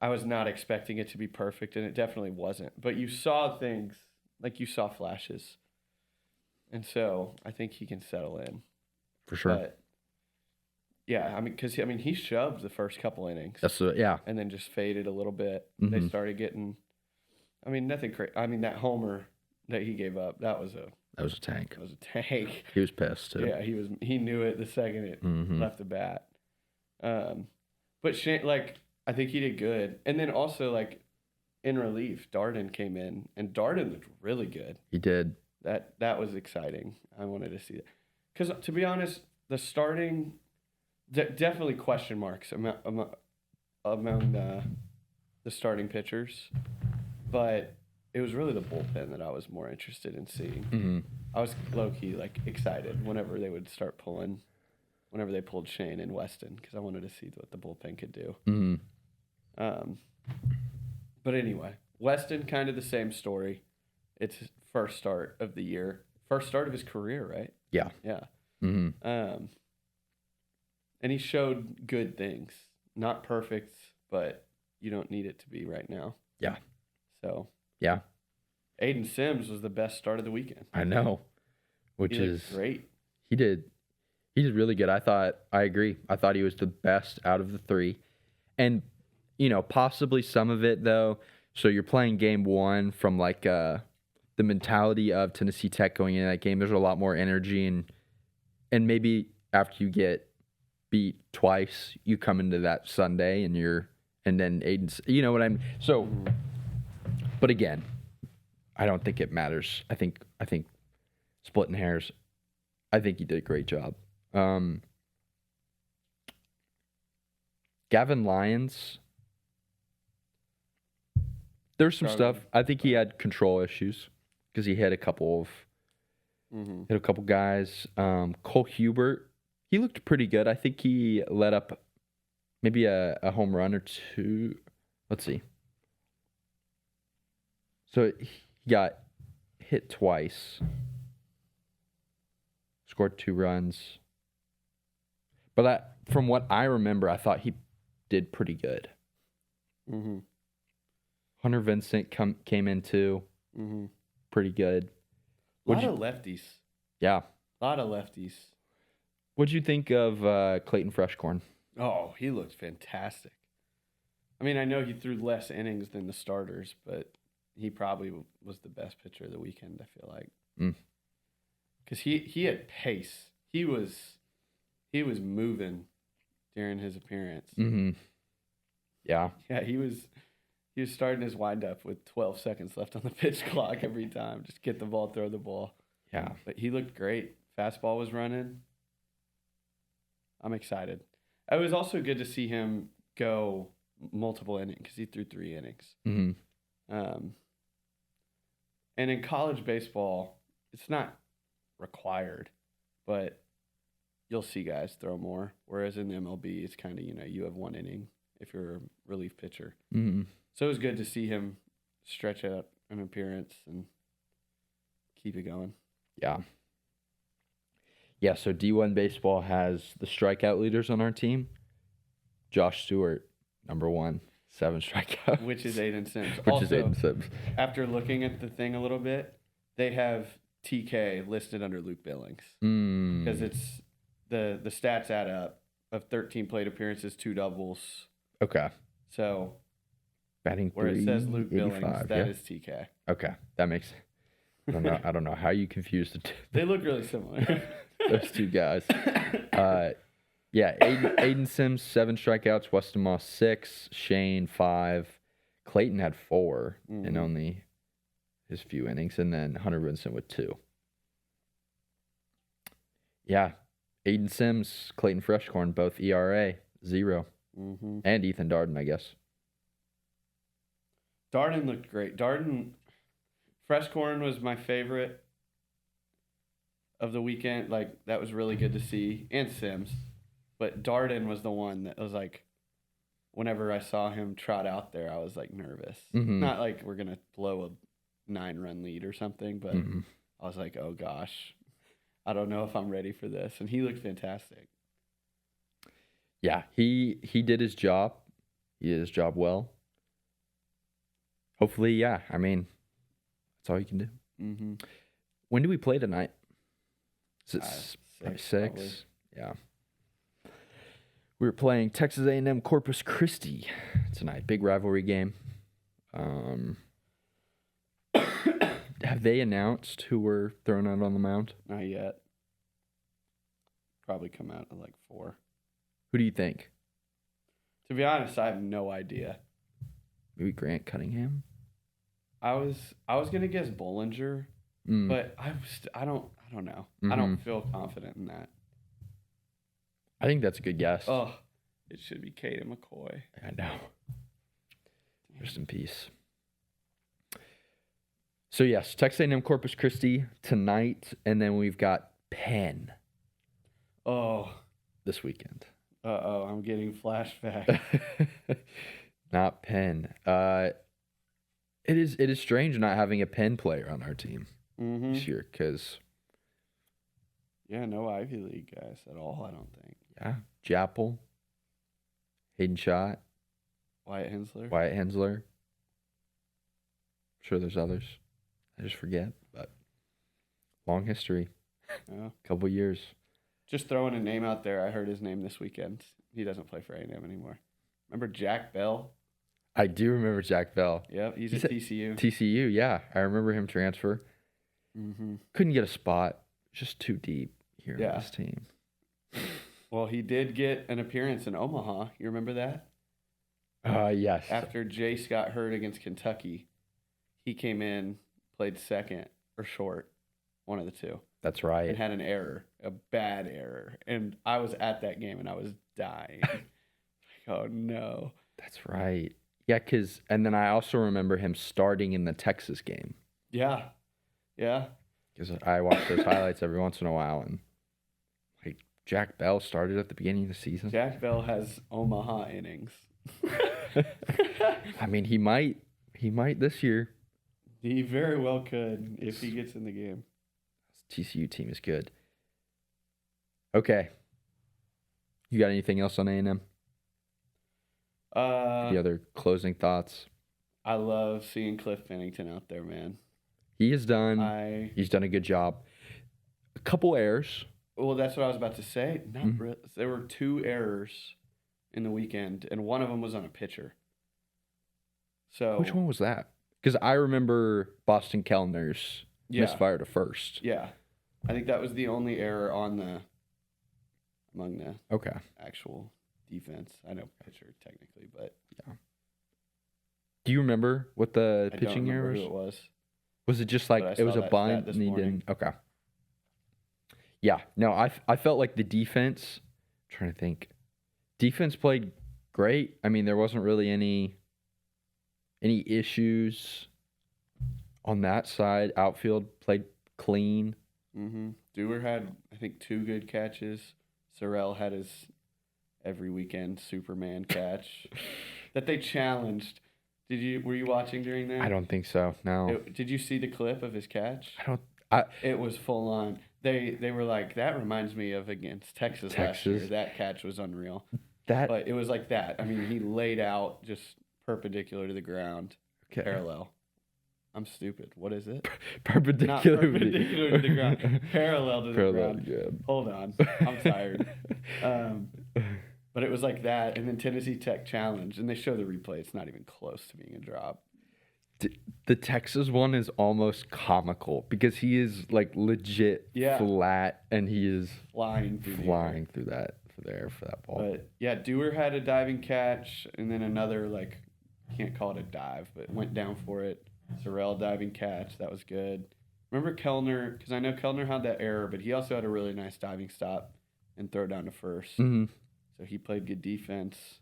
I was not expecting it to be perfect, and it definitely wasn't. But you saw things, like you saw flashes. And so I think he can settle in. For sure. But, yeah, because he shoved the first couple innings. Yeah. And then just faded a little bit. They Mhm. started getting, nothing crazy. That homer that he gave up, that was a tank. tank. He was pissed too. Yeah, he knew it the second it Mhm. left the bat. But Shane, I think he did good. And then also, in relief, Darden came in, and Darden looked really good. He did. That was exciting. I wanted to see that. Because, to be honest, the starting, definitely question marks among the starting pitchers. But it was really the bullpen that I was more interested in seeing. Hmm. I was low-key, excited whenever they would start pulling, whenever they pulled Shane and Weston, because I wanted to see what the bullpen could do. Hmm. But anyway, Weston, kind of the same story. It's his first start of the year. First start of his career, right? Yeah. Yeah. Hmm. And he showed good things. Not perfect, but you don't need it to be right now. Yeah. So, Yeah. Aiden Sims was the best start of the weekend. I know. Which He is looked great. He did really good. I agree. I thought he was the best out of the 3. And, possibly some of it, though. So you're playing game 1 from the mentality of Tennessee Tech going into that game. There's a lot more energy, and maybe after you get beat twice, you come into that Sunday and then Aiden's, you know what I mean? So, but again, I don't think it matters. I think splitting hairs. I think he did a great job. Gavin Lyons. There's some stuff. I think he had control issues because he hit a couple guys. Cole Hubert, he looked pretty good. I think he let up maybe a home run or two. Let's see. So he got hit twice. Scored 2 runs. But from what I remember, I thought he did pretty good. Mm-hmm. Hunter Vincent came in too. Mm-hmm. Pretty good. A lot of lefties. Yeah. A lot of lefties. What'd you think of Clayton Freshcorn? Oh, he looked fantastic. I mean, I know he threw less innings than the starters, but he probably was the best pitcher of the weekend, I feel like. Because he had pace. He was moving during his appearance. Mm-hmm. Yeah. Yeah, he was starting his windup with 12 seconds left on the pitch clock every time. Just get the ball, throw the ball. Yeah. But he looked great. Fastball was running. I'm excited. It was also good to see him go multiple innings because he threw 3 innings. Mm-hmm. And in college baseball, it's not required, but you'll see guys throw more. Whereas in the MLB, it's kind of, you have 1 inning if you're a relief pitcher. Mm-hmm. So it was good to see him stretch out an appearance and keep it going. Yeah. Yeah, so D1 baseball has the strikeout leaders on our team. Josh Stewart, number 1, 7 strikeouts. Which is Aiden Sims. Which is Aiden Sims. After looking at the thing a little bit, they have TK listed under Luke Billings. Because it's the stats add up of 13 plate appearances, 2 doubles. Okay. So batting where it says Luke Billings, that yeah? is TK. Okay, that makes. I don't know how you confused the two. They look really similar. Those 2 guys. Yeah, Aiden Sims 7 strikeouts, Weston Moss 6, Shane 5, Clayton had 4 in only his few innings, and then Hunter Vincent with 2. Yeah, Aiden Sims, Clayton Freshcorn, both ERA 0, and Ethan Darden, I guess. Darden looked great. Freshcorn was my favorite of the weekend. Like, that was really good to see, and Sims. But Darden was the one that was like, whenever I saw him trot out there, I was like nervous. Mm-hmm. Not like we're going to blow a 9-run lead or something, but I was like, oh gosh, I don't know if I'm ready for this. And he looked fantastic. Yeah, he did his job. He did his job well. Hopefully, yeah. I mean, that's all you can do. Mm-hmm. When do we play tonight? Is it 6? Probably. Yeah. We're playing Texas A&M Corpus Christi tonight. Big rivalry game. Have they announced who we're throwing out on the mound? Not yet. Probably come out at like 4. Who do you think? To be honest, I have no idea. Maybe Grant Cunningham? I was gonna guess Bollinger, but I don't know. Mm-hmm. I don't feel confident in that. I think that's a good guess. Oh, it should be Caden McCoy. I know. Rest in peace. So yes, Texas A&M Corpus Christi tonight, and then we've got Penn. Oh, this weekend. I'm getting flashbacks. Not Penn. It is strange not having a Penn player on our team this year because. Yeah, no Ivy League guys at all. I don't think. Yeah, Jappel, Hayden Schott, Wyatt Hensler. I'm sure there's others. I just forget, but long history. Yeah. Couple years. Just throwing a name out there. I heard his name this weekend. He doesn't play for A&M anymore. Remember Jack Bell? I do remember Jack Bell. Yep, he's He's at at TCU. TCU, yeah. I remember him transfer. Mm-hmm. Couldn't get a spot. Just too deep here Yeah. on this team. Well, he did get an appearance in Omaha. You remember that? Yes. After Jace got hurt against Kentucky, he came in, played second or short, one of the two, That's and right. had an error, a bad error. And I was at that game and I was dying. Oh, no. That's right. Yeah, and then I also remember him starting in the Texas game. Yeah. Yeah. Because I watch those highlights every once in a while, and like Jack Bell started at the beginning of the season. Jack Bell has Omaha innings. I mean, he might this year. He very well could if he gets in the game. This TCU team is good. Okay. You got anything else on A&M? Any other closing thoughts? I love seeing Cliff Bennington out there, man. He's done a good job. A couple errors. Well, that's what I was about to say. Mhm. There were 2 errors in the weekend, and one of them was on a pitcher. So Which one was that? Because I remember Boston Kellner's misfire to first. Yeah, I think that was the only error among the Okay. actual defense. I know pitcher technically, but Do you remember what the I don't pitching remember error who was? it was. Was it just But I like it was saw a that bunt stat this and he morning. didn't? Okay. Yeah. No, I felt like the defense. I'm trying to think. Defense played great. I mean, there wasn't really any issues on that side. Outfield played clean. Mm-hmm. Dewar had, I think, 2 good catches. Sorrell had his every weekend Superman catch that they challenged. Were you watching during that? I don't think so. No. Did you see the clip of his catch? I don't. It was full on. They were like, that reminds me of against Texas last year. Texas. That catch was unreal. That But it was like that. I mean, he laid out just perpendicular to the ground, okay. parallel. I'm stupid. What is it? Perpendicular. Not perpendicular to the ground. Parallel to the Parallel, ground. good. Hold on. I'm tired. But it was like that. And then Tennessee Tech challenge. And they show the replay. It's not even close to being a drop. The Texas one is almost comical because he is like legit flat and he is Flying through through that for that ball. But yeah, Dewar had a diving catch and then another, like, can't call it a dive, but went down for it. Sorrell diving catch. That was good. Remember Kellner, because I know Kellner had that error, but he also had a really nice diving stop and throw down to first. Mhm. So he played good defense.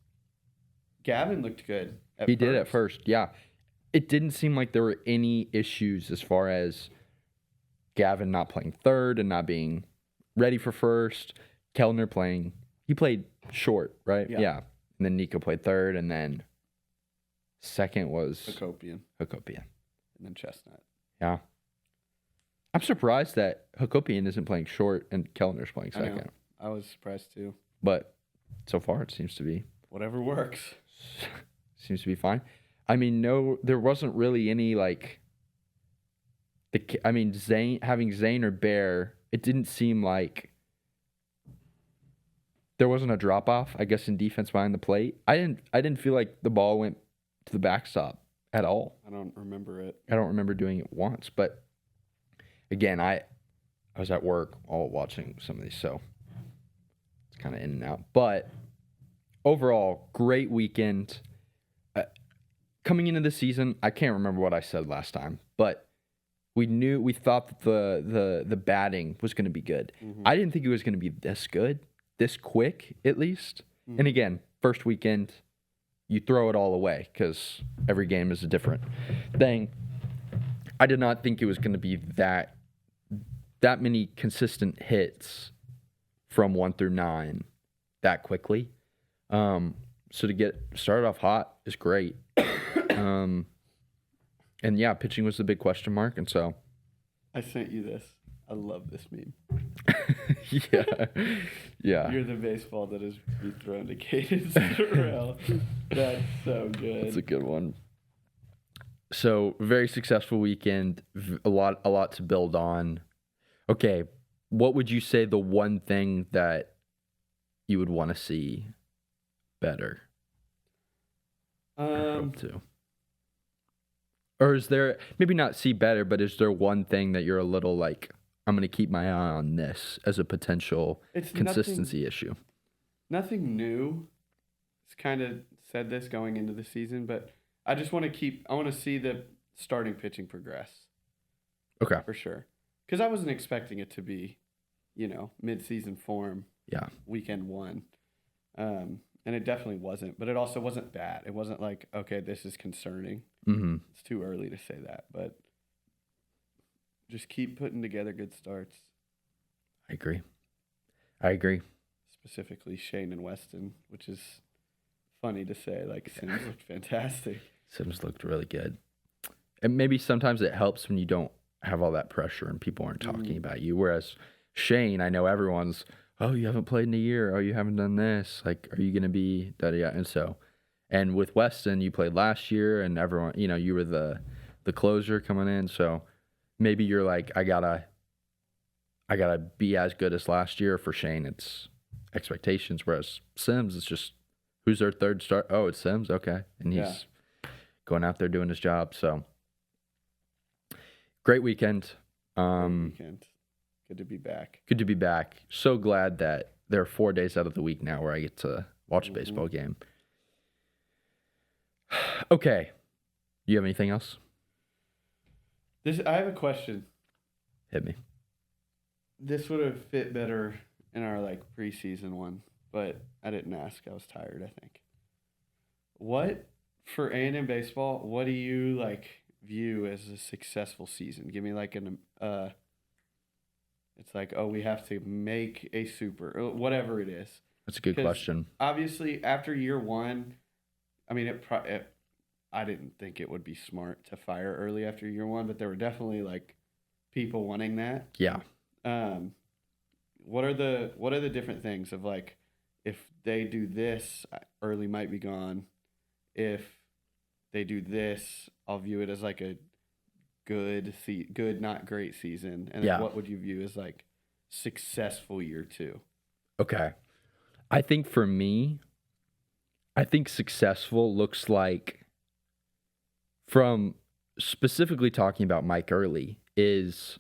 Gavin looked good. He did at first, yeah. It didn't seem like there were any issues as far as Gavin not playing third and not being ready for first. Kellner he played short, right? Yeah. And then Nico played third, and then second was Hakopian. Hakopian. And then Chestnut. Yeah. I'm surprised that Hakopian isn't playing short and Kellner's playing I know. second. I was surprised too. But so far it seems to be Whatever works. fine. I mean, no, there wasn't really any like Zane or Bear, it didn't seem like there wasn't a drop off, I guess, in defense behind the plate. I didn't feel like the ball went to the backstop at all. I don't remember it. I don't remember doing it once, but again, I was at work all watching some of these, so it's kind of in and out. But overall, great weekend. Coming into the season, I can't remember what I said last time, but we thought that the batting was going to be good. Mhm. I didn't think it was going to be this good, this quick at least. Mhm. And again, first weekend, you throw it all away because every game is a different thing. I did not think it was going to be that many consistent hits from 1 through 9 that quickly. So to get started off hot is great. And yeah, pitching was the big question mark, and so I sent you this. I love this meme. yeah. You're the baseball that is be thrown to Caden Sorrell. That's so good. That's a good one. So very successful weekend, a lot to build on. Okay, what would you say the one thing that you would want to see better? Or hope to? Or is there, maybe not see better, but is there one thing that you're a little like, I'm going to keep my eye on this as a potential It's consistency issue? nothing new. It's kind of said this going into the season, but I just want to I want to see the starting pitching progress Okay. for sure. Because I wasn't expecting it to be, mid-season form Yeah. weekend one. And it definitely wasn't, but it also wasn't bad. It wasn't like, okay, this is concerning. Mm-hmm. It's too early to say that, but just keep putting together good starts. I agree. Specifically Shane and Weston, which is funny to say. Like, Sims looked fantastic. Sims looked really good. And maybe sometimes it helps when you don't have all that pressure and people aren't talking about you. Whereas Shane, I know everyone's, oh, you haven't played in a year. Oh, you haven't done this. Like, are you going to be that? Yeah. And with Weston, you played last year and everyone, you were the closer coming in. So maybe you're like, I gotta be as good as last year. For Shane, it's expectations. Whereas Sims, it's just, who's their third start? Oh, it's Sims. Okay. And he's going out there doing his job. So great weekend. Weekend. Good to be back. Good to be back. So glad that there are 4 days out of the week now where I get to watch a baseball game. Okay. You have anything else? I have a question. Hit me. This would have fit better in our preseason one, but I didn't ask. I was tired, I think. What for A&M baseball, what do you view as a successful season? Give me it's like, oh, we have to make a super, or whatever it is. That's a good question. Obviously, after year one, I mean, I didn't think it would be smart to fire early after year one, but there were definitely people wanting that. Yeah. What are the different things of if they do this, early might be gone. If they do this, I'll view it as a good, not great season. And then what would you view as successful year two? Okay. I think for me, successful looks like, from specifically talking about Mike Early, is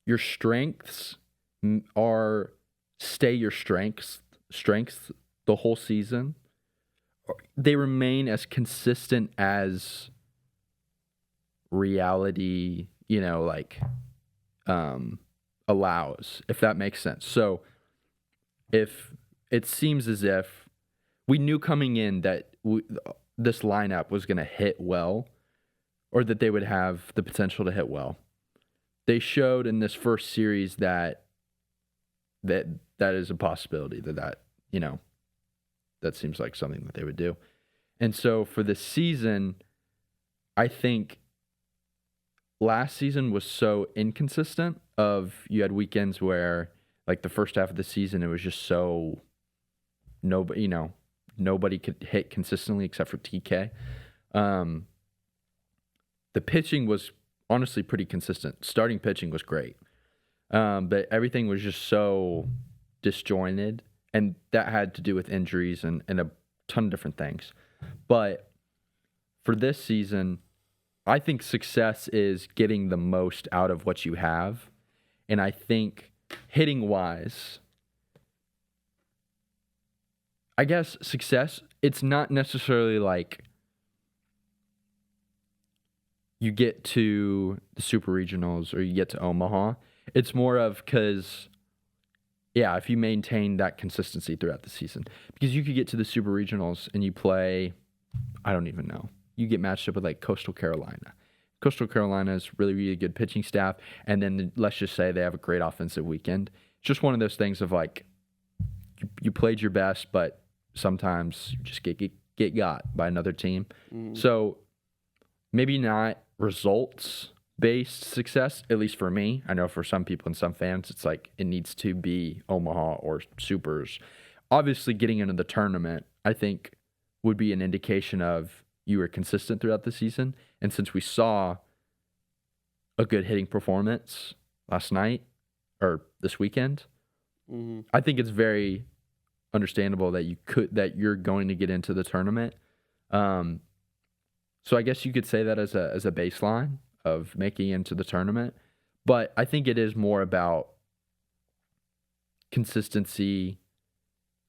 your strengths stay your strengths the whole season. They remain as consistent as reality, allows, if that makes sense. So if it seems as if we knew coming in that this lineup was going to hit well, or that they would have the potential to hit well, they showed in this first series that is a possibility, that seems like something that they would do. And so for the season, I think last season was so inconsistent. You had weekends where the first half of the season, it was just so nobody could hit consistently except for TK. The pitching was honestly pretty consistent. Starting pitching was great. But everything was just so disjointed, and that had to do with injuries and a ton of different things. But for this season, I think success is getting the most out of what you have. And I think hitting-wise, I guess success, it's not necessarily you get to the super regionals or you get to Omaha. It's more of because, if you maintain that consistency throughout the season. Because you could get to the super regionals and you play, I don't even know. You get matched up with Coastal Carolina. Coastal Carolina is really, really good pitching staff. And then let's just say they have a great offensive weekend. It's just one of those things of you played your best, but sometimes you just get got by another team. Mm-hmm. So maybe not results-based success, at least for me. I know for some people and some fans, it's it needs to be Omaha or Supers. Obviously, getting into the tournament, I think, would be an indication of you were consistent throughout the season. And since we saw a good hitting performance last night or this weekend, I think it's very understandable that you're going to get into the tournament. So I guess you could say that as a baseline of making it into the tournament. But I think it is more about consistency.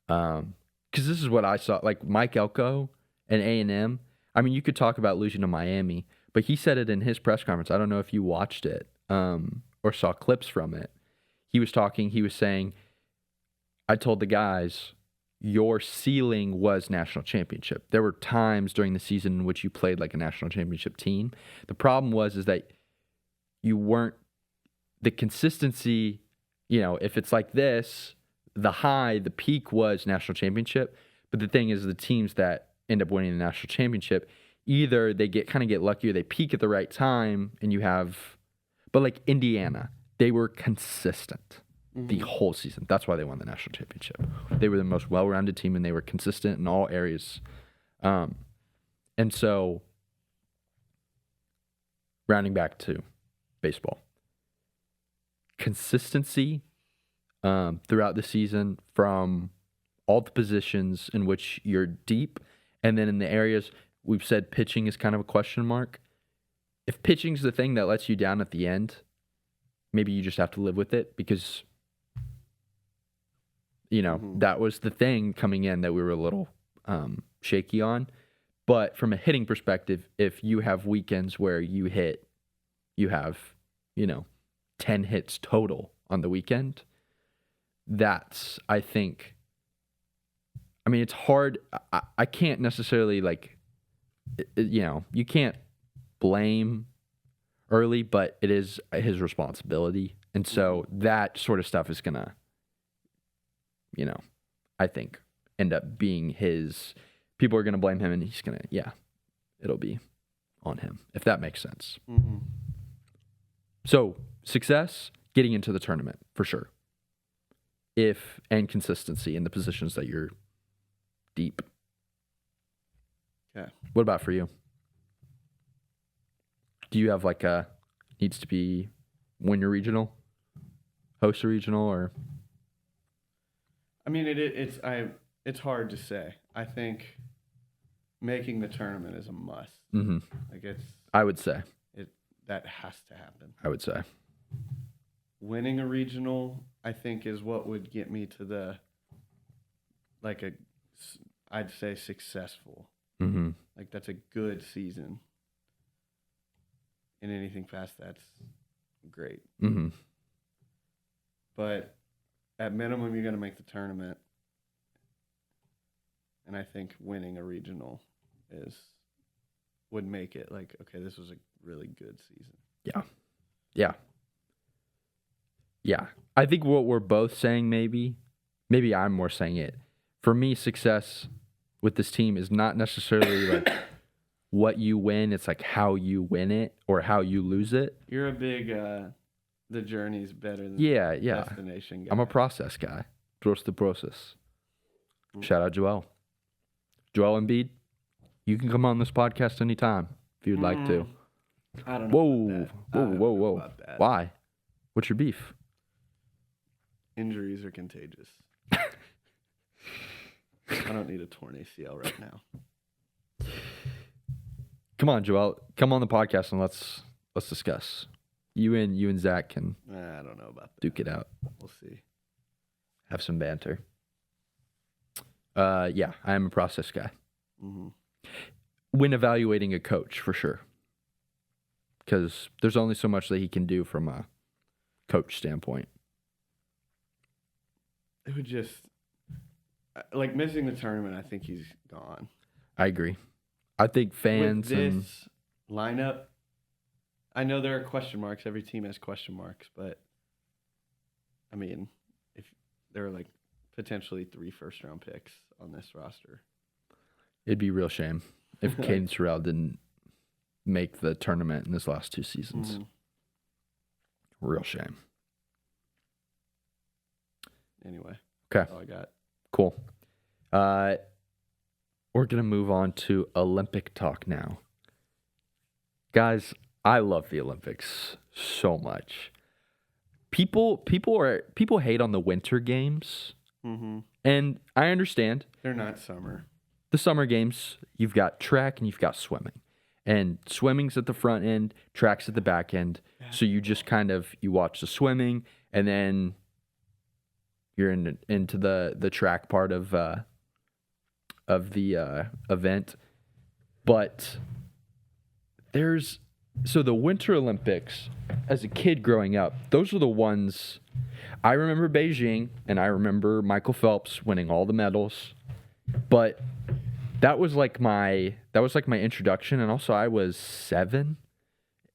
Because this is what I saw. Like Mike Elko and A&M. I mean, you could talk about losing to Miami, but he said it in his press conference. I don't know if you watched it or saw clips from it. He was saying, I told the guys, your ceiling was national championship. There were times during the season in which you played like a national championship team. The problem is that you weren't the consistency, if it's like this, the peak was national championship. But the thing is, the teams that end up winning the national championship, either they get lucky or they peak at the right time and but like Indiana, they were consistent the whole season. That's why they won the national championship. They were the most well-rounded team and they were consistent in all areas. And so, rounding back to baseball, consistency throughout the season from all the positions in which you're deep, and then in the areas we've said pitching is kind of a question mark. If pitching's the thing that lets you down at the end, maybe you just have to live with it because that was the thing coming in that we were a little shaky on. But from a hitting perspective, if you have weekends where you have 10 hits total on the weekend, that's, I think, it's hard. I can't necessarily you can't blame Early, but it is his responsibility. And so that sort of stuff is going to, I think, end up being his. People are going to blame him and he's going to, it'll be on him, if that makes sense. Mm-hmm. So success, getting into the tournament for sure. And consistency in the positions that you're deep. Yeah. What about for you? Do you have needs to be win your regional, host a regional, or? I mean, it's hard to say. I think making the tournament is a must. Mm-hmm. I would say that has to happen. I would say winning a regional, I think, is what would get me to I'd say successful. Mm-hmm. That's a good season. And anything past that's great. Mm-hmm. But at minimum, you're going to make the tournament. And I think winning a regional would make it okay, this was a really good season. Yeah. I think what we're both saying, maybe I'm more saying it. For me, success with this team is not necessarily what you win. It's how you win it or how you lose it. You're a big, the journey's better than the destination guy. I'm a process guy. Trust the process. Shout out Joel Embiid. You can come on this podcast anytime if you'd like to. I don't know. Whoa. Why? What's your beef? Injuries are contagious. I don't need a torn ACL right now. Come on, Joel. Come on the podcast and let's discuss. You and Zach can. I don't know about that. Duke it out. We'll see. Have some banter. I am a process guy. Mm-hmm. When evaluating a coach, for sure. Because there's only so much that he can do from a coach standpoint. It would just missing the tournament. I think he's gone. I agree. I think fans with this lineup, I know there are question marks. Every team has question marks, but I mean, if there are potentially 3 first-round picks on this roster, it'd be a real shame if Caden Sorrell didn't make the tournament in his last 2 seasons. Mm-hmm. Real shame. Anyway, okay, that's all I got. Cool. We're going to move on to Olympic talk now. Guys, I love the Olympics so much. People hate on the winter games. Mm-hmm. And I understand. They're not summer. the summer games, you've got track and you've got swimming. And swimming's at the front end, track's at the back end. So you just you watch the swimming, and then you're into the track part of the event. But so the Winter Olympics, as a kid growing up, those are the ones I remember. Beijing, and I remember Michael Phelps winning all the medals. But that was like my introduction, and also I was 7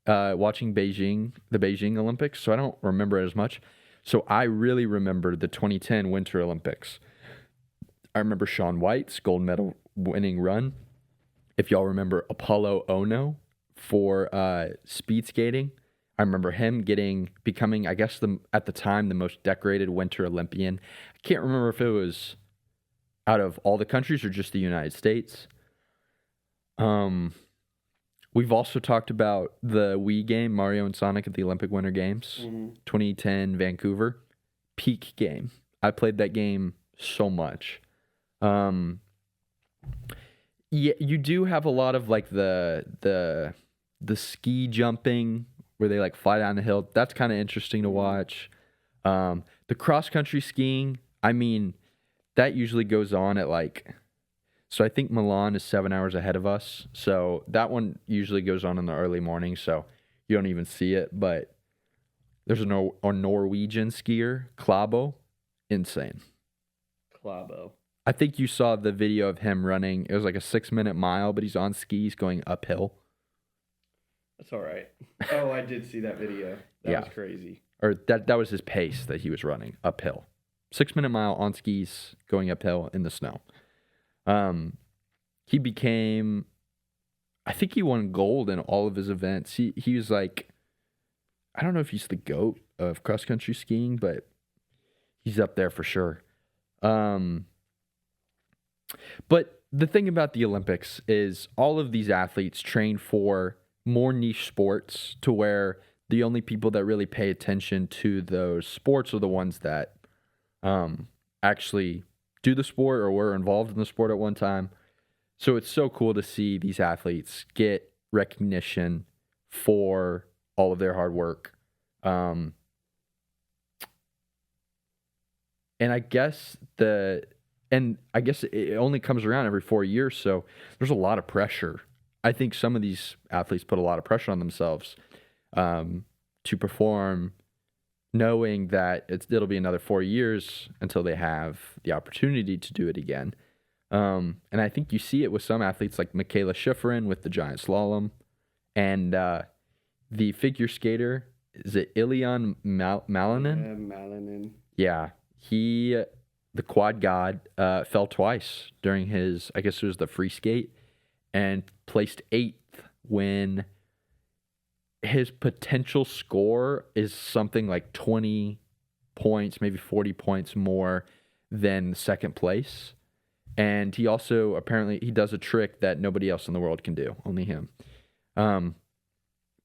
watching the Beijing Olympics, so I don't remember it as much. So I really remember the 2010 Winter Olympics. I remember Shaun White's gold medal winning run. If y'all remember Apollo Ono for speed skating, I remember him becoming, I guess, at the time, the most decorated Winter Olympian. I can't remember if it was out of all the countries or just the United States. We've also talked about the Wii game, Mario and Sonic at the Olympic Winter Games, 2010 Vancouver. Peak game. I played that game so much. Yeah, you do have a lot of like the ski jumping where they like fly down the hill. That's kind of interesting to watch. The cross country skiing, I mean, that usually goes on at so I think Milan is 7 hours ahead of us. So that one usually goes on in the early morning, so you don't even see it. But there's a Norwegian skier, Klæbo, insane. Klæbo. I think you saw the video of him running. It was like a 6-minute mile, but he's on skis going uphill. That's all right. Oh, I did see that video. That was crazy. Or that was his pace that he was running uphill. 6-minute mile on skis going uphill in the snow. He became, I think he won gold in all of his events. He was like, I don't know if he's the GOAT of cross country skiing, but he's up there for sure. But the thing about the Olympics is all of these athletes train for more niche sports, to where the only people that really pay attention to those sports are the ones that actually do the sport or were involved in the sport at one time. So it's so cool to see these athletes get recognition for all of their hard work. And I guess it only comes around every 4 years, so there's a lot of pressure. I think some of these athletes put a lot of pressure on themselves to perform, knowing that it'll be another 4 years until they have the opportunity to do it again. And I think you see it with some athletes like Michaela Schifrin with the giant slalom, and the figure skater, is it Ilion Malinen? Malinen. Yeah, the quad god, fell twice during his, I guess it was the free skate, and placed 8th when his potential score is something like 20 points, maybe 40 points more than second place. And he also, apparently, he does a trick that nobody else in the world can do, only him. But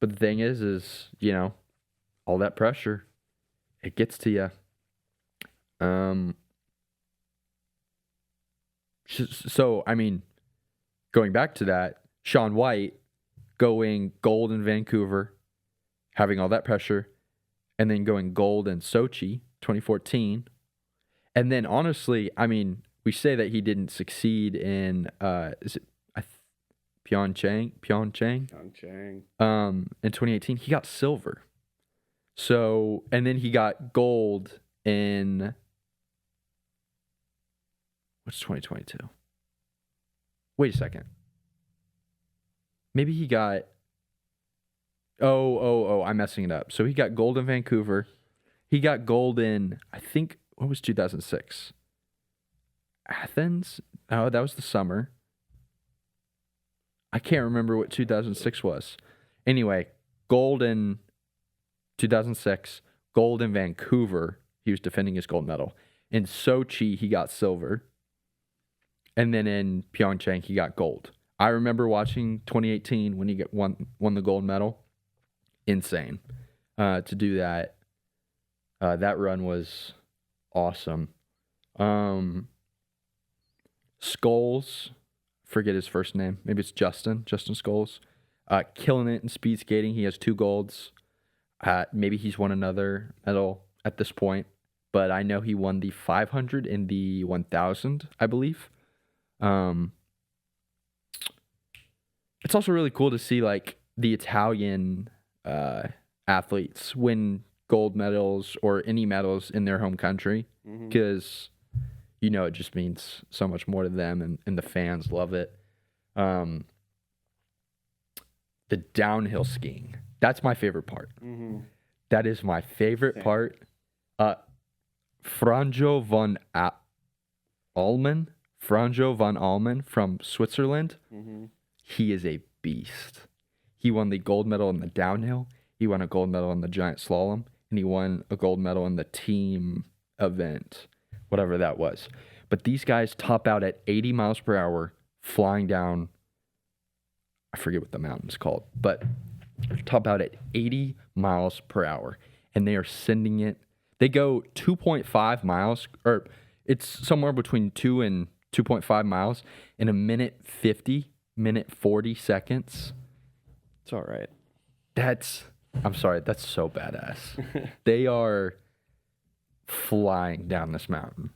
the thing is, all that pressure, it gets to you. So, I mean, going back to that, Shaun White going gold in Vancouver, having all that pressure, and then going gold in Sochi 2014. And then, honestly, I mean, we say that he didn't succeed in, is it Pyeongchang? In 2018, he got silver. So, and then he got gold in, what's 2022? Wait a second. Maybe he got, I'm messing it up. So he got gold in Vancouver. He got gold in, I think, what was 2006? Athens? Oh, that was the summer. I can't remember what 2006 was. Anyway, gold in 2006, gold in Vancouver. He was defending his gold medal. In Sochi, he got silver. And then in Pyeongchang, he got gold. I remember watching 2018 when he won the gold medal. Insane. To do that. That run was awesome. Skulls. forget his first name. Maybe it's Justin Scholes. Killing it in speed skating. He has 2 golds. Maybe he's won another medal at this point, but I know he won the 500 and the 1000, I believe. It's also really cool to see like the Italian athletes win gold medals or any medals in their home country, because it just means so much more to them, and the fans love it. The downhill skiing, that's my favorite part. That is my favorite part. Franjo van Almen from Switzerland. He is a beast. He won the gold medal in the downhill. He won a gold medal in the giant slalom, and he won a gold medal in the team event, whatever that was. But these guys top out at 80 miles per hour, flying down, I forget what the mountain's called, but top out at 80 miles per hour, and they are sending it. They go 2.5 miles, or it's somewhere between 2 and 2.5 miles in a minute 40 seconds. It's all right. I'm sorry, that's so badass. They are flying down this mountain.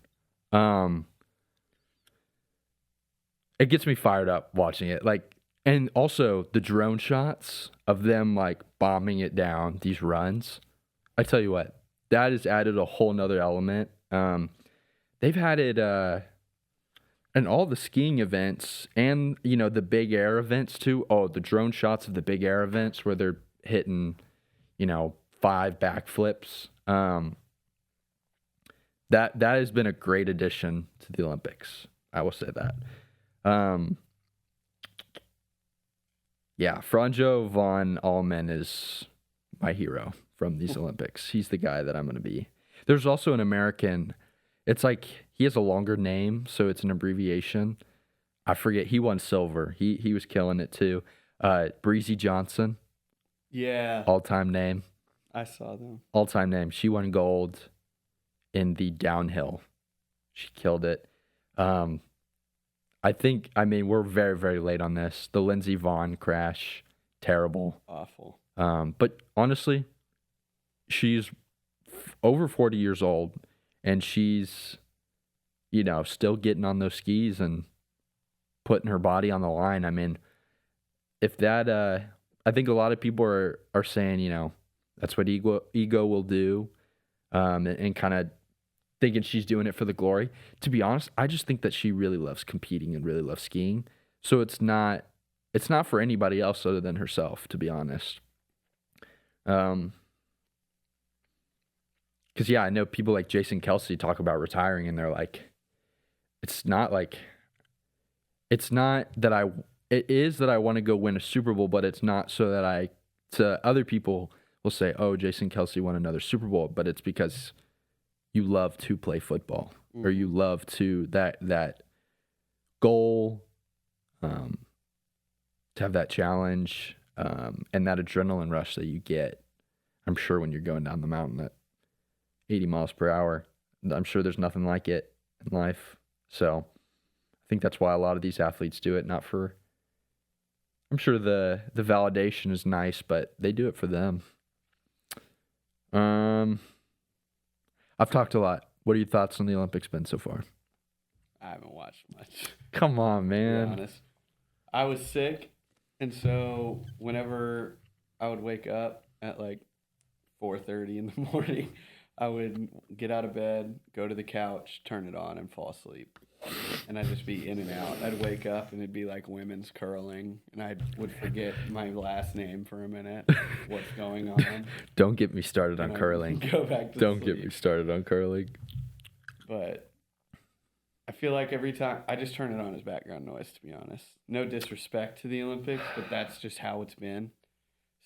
It gets me fired up watching it. And also the drone shots of them bombing it down, these runs. I tell you what, that has added a whole nother element. They've had it in all the skiing events and, the big air events too. Oh, the drone shots of the big air events where they're hitting, 5 backflips. That has been a great addition to the Olympics. I will say that. Yeah, Franjo van Almen is my hero from these Olympics. He's the guy that I'm going to be. There's also an American. It's he has a longer name, so it's an abbreviation. I forget. He won silver. He was killing it too. Breezy Johnson. Yeah. All-time name. I saw them. All-time name. She won gold in the downhill. She killed it. We're very, very late on this. The Lindsey Vonn crash, terrible. Awful. But honestly, she's over 40 years old, and she's, still getting on those skis and putting her body on the line. I mean, if that, I think a lot of people are saying, that's what ego will do, and kind of thinking she's doing it for the glory. To be honest, I just think that she really loves competing and really loves skiing. So it's not for anybody else other than herself, to be honest. Because I know people like Jason Kelsey talk about retiring, and they're like, it is that I want to go win a Super Bowl, but it's not so that to other people will say, oh, Jason Kelsey won another Super Bowl, but it's because you love to play football, or you love to that goal, to have that challenge, and that adrenaline rush that you get. I'm sure when you're going down the mountain at 80 miles per hour, I'm sure there's nothing like it in life. So I think that's why a lot of these athletes do it. I'm sure the validation is nice, but they do it for them. I've talked a lot. What are your thoughts on the Olympics been so far? I haven't watched much. Come on, man. To be honest. I was sick, and so whenever I would wake up at 4:30 in the morning, I would get out of bed, go to the couch, turn it on, and fall asleep. And I'd just be in and out. I'd wake up, and it'd be women's curling, and I would forget my last name for a minute, what's going on. Don't get me started on curling. Go back to Don't sleep. get me started on curling. But I feel like every time I just turn it on as background noise, to be honest. No disrespect to the Olympics, but that's just how it's been.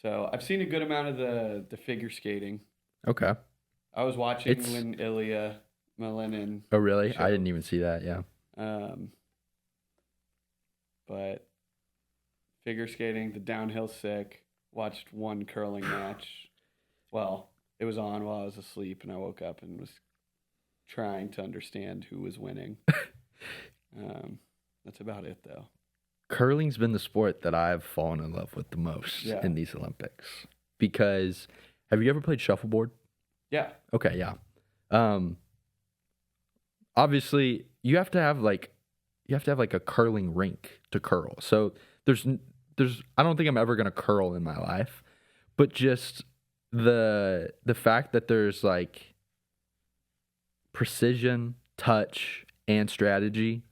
So I've seen a good amount of the figure skating. Okay. I was watching when Ilya Malinin. Oh, really? showed. I didn't even see that, yeah. But figure skating, the downhill sick. Watched one curling match. Well, it was on while I was asleep, and I woke up and was trying to understand who was winning. That's about it, though. Curling's been the sport that I've fallen in love with the most Yeah. in these Olympics because have you ever played shuffleboard? Yeah. Okay, yeah. Obviously you have to have like a curling rink to curl. So there's I don't think I'm ever gonna curl in my life, but just the fact that there's like precision, touch, and strategy.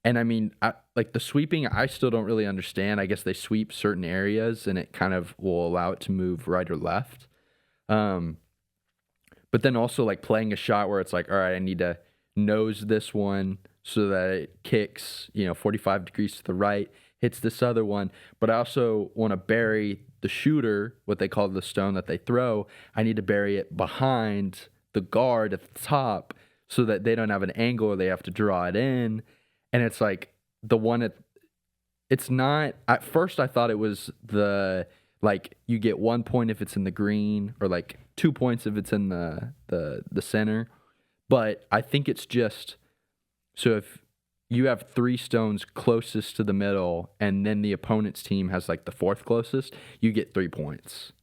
And I mean, like the sweeping, I still don't really understand. I guess they sweep certain areas and it kind of will allow it to move right or left. But then also like playing a shot where it's like, all right, I need to nose this one so that it kicks, 45 degrees to the right, hits this other one. But I also want to bury the shooter, what they call the stone that they throw. I need to bury it behind the guard at the top so that they don't have an angle or they have to draw it in. And it's like it's not, at first I thought it was like you get 1 point if it's in the green or like 2 points if it's in the center. But I think it's just, so if you have 3 stones closest to the middle and then the opponent's team has like the 4th closest, you get 3 points.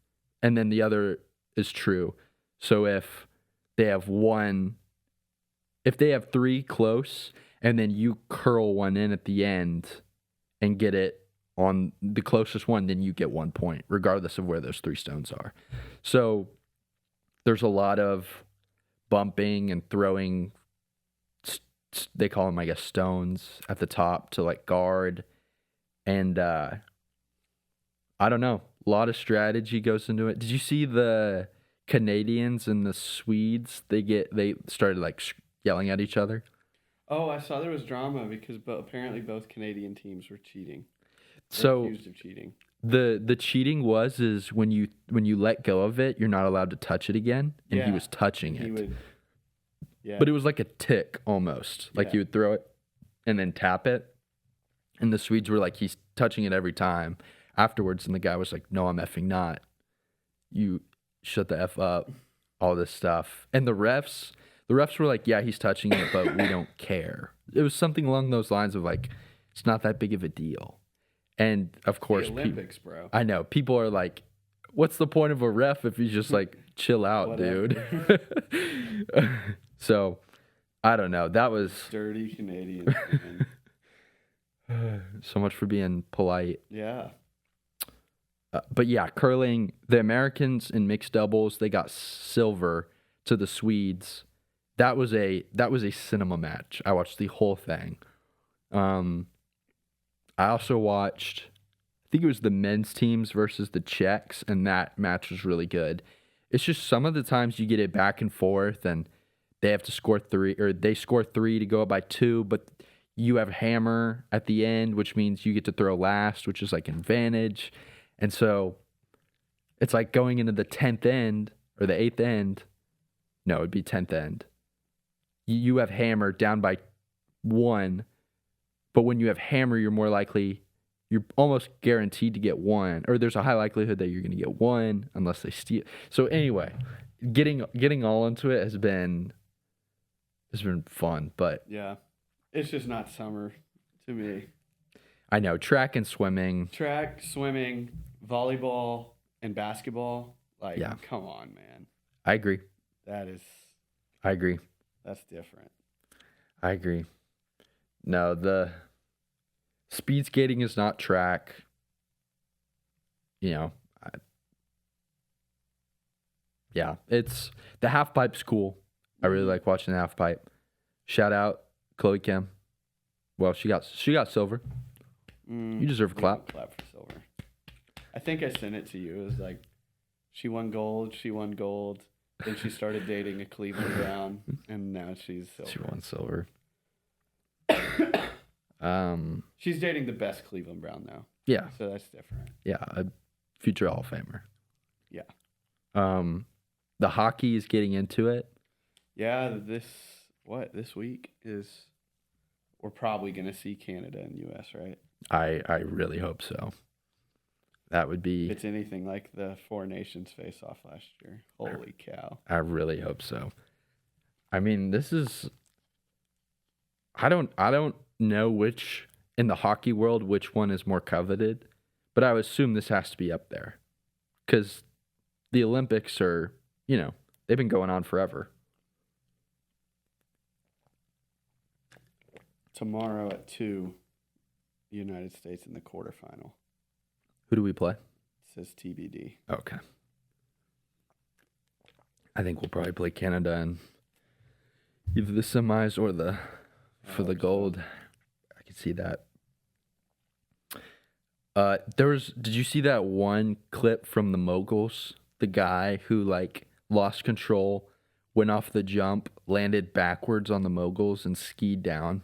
And then the other is true. So if they have 3 close and then you curl one in at the end and get it on the closest one, then you get 1 point, regardless of where those 3 stones are. So there's a lot of bumping and throwing, they call them, I guess, stones at the top to like guard. And I don't know, a lot of strategy goes into it. Did you see the Canadians and the Swedes? They started like yelling at each other. Oh, I saw there was drama because apparently both Canadian teams were cheating. So Accused of cheating. the cheating is when you let go of it, you're not allowed to touch it again, and he Yeah. was touching He it. would. Yeah. But it was like a tick almost. Like Yeah. you would throw it and then tap it. And the Swedes were like, he's touching it every time afterwards. And the guy was like, no, I'm effing not. You shut the F up, all this stuff. And the refs were like, yeah, he's touching it, but we don't care. It was something along those lines of like, it's not that big of a deal. And of course, the Olympics, bro. I know people are like, what's the point of a ref if he's just like, chill out, dude? So, I don't know. That was Dirty Canadians, man. so much for being polite. Yeah. But yeah, curling, the Americans in mixed doubles, they got silver to the Swedes. That was a cinema match. I watched the whole thing. I also watched, I think it was the men's teams versus the Czechs, and that match was really good. It's just some of the times you get it back and forth, and they have to score 3, or they score 3 to go up by 2, but you have hammer at the end, which means you get to throw last, which is like an advantage. And so it's like going into the 10th end or the 8th end. No, it'd be 10th end. You have hammer down by 1, but when you have hammer, you're almost guaranteed to get 1, or there's a high likelihood that you're going to get 1 unless they steal. So anyway, getting all into it has been fun, but Yeah. It's just not summer to me. I know track and swimming. Track, swimming, volleyball, and basketball. Like, Yeah. come on, man. I agree. That's different. I agree. No, the speed skating is not track. It's the half pipe's cool. I really like watching the half pipe. Shout out Chloe Kim. Well, she got silver. You deserve a we clap. can clap for silver. I think I sent it to you. It was like, she won gold. Then she started dating a Cleveland Brown, and now she's silver. She won silver. She's dating the best Cleveland Brown now, Yeah, so that's different. yeah, a future Hall of Famer. Yeah. The hockey is getting into it. Yeah, this week is, we're probably going to see Canada and U.S., right? I really hope so. That would be. It's anything like the Four Nations face-off last year. Holy cow. I really hope so. I mean, this is. I don't know which in the hockey world which one is more coveted, but I would assume this has to be up there because the Olympics are, they've been going on forever. Tomorrow at 2, the United States in the quarterfinal. Who do we play? It says TBD. Okay. I think we'll probably play Canada in either the semis or for the gold. I can see that. Did you see that one clip from the moguls? The guy who lost control, went off the jump, landed backwards on the moguls and skied down.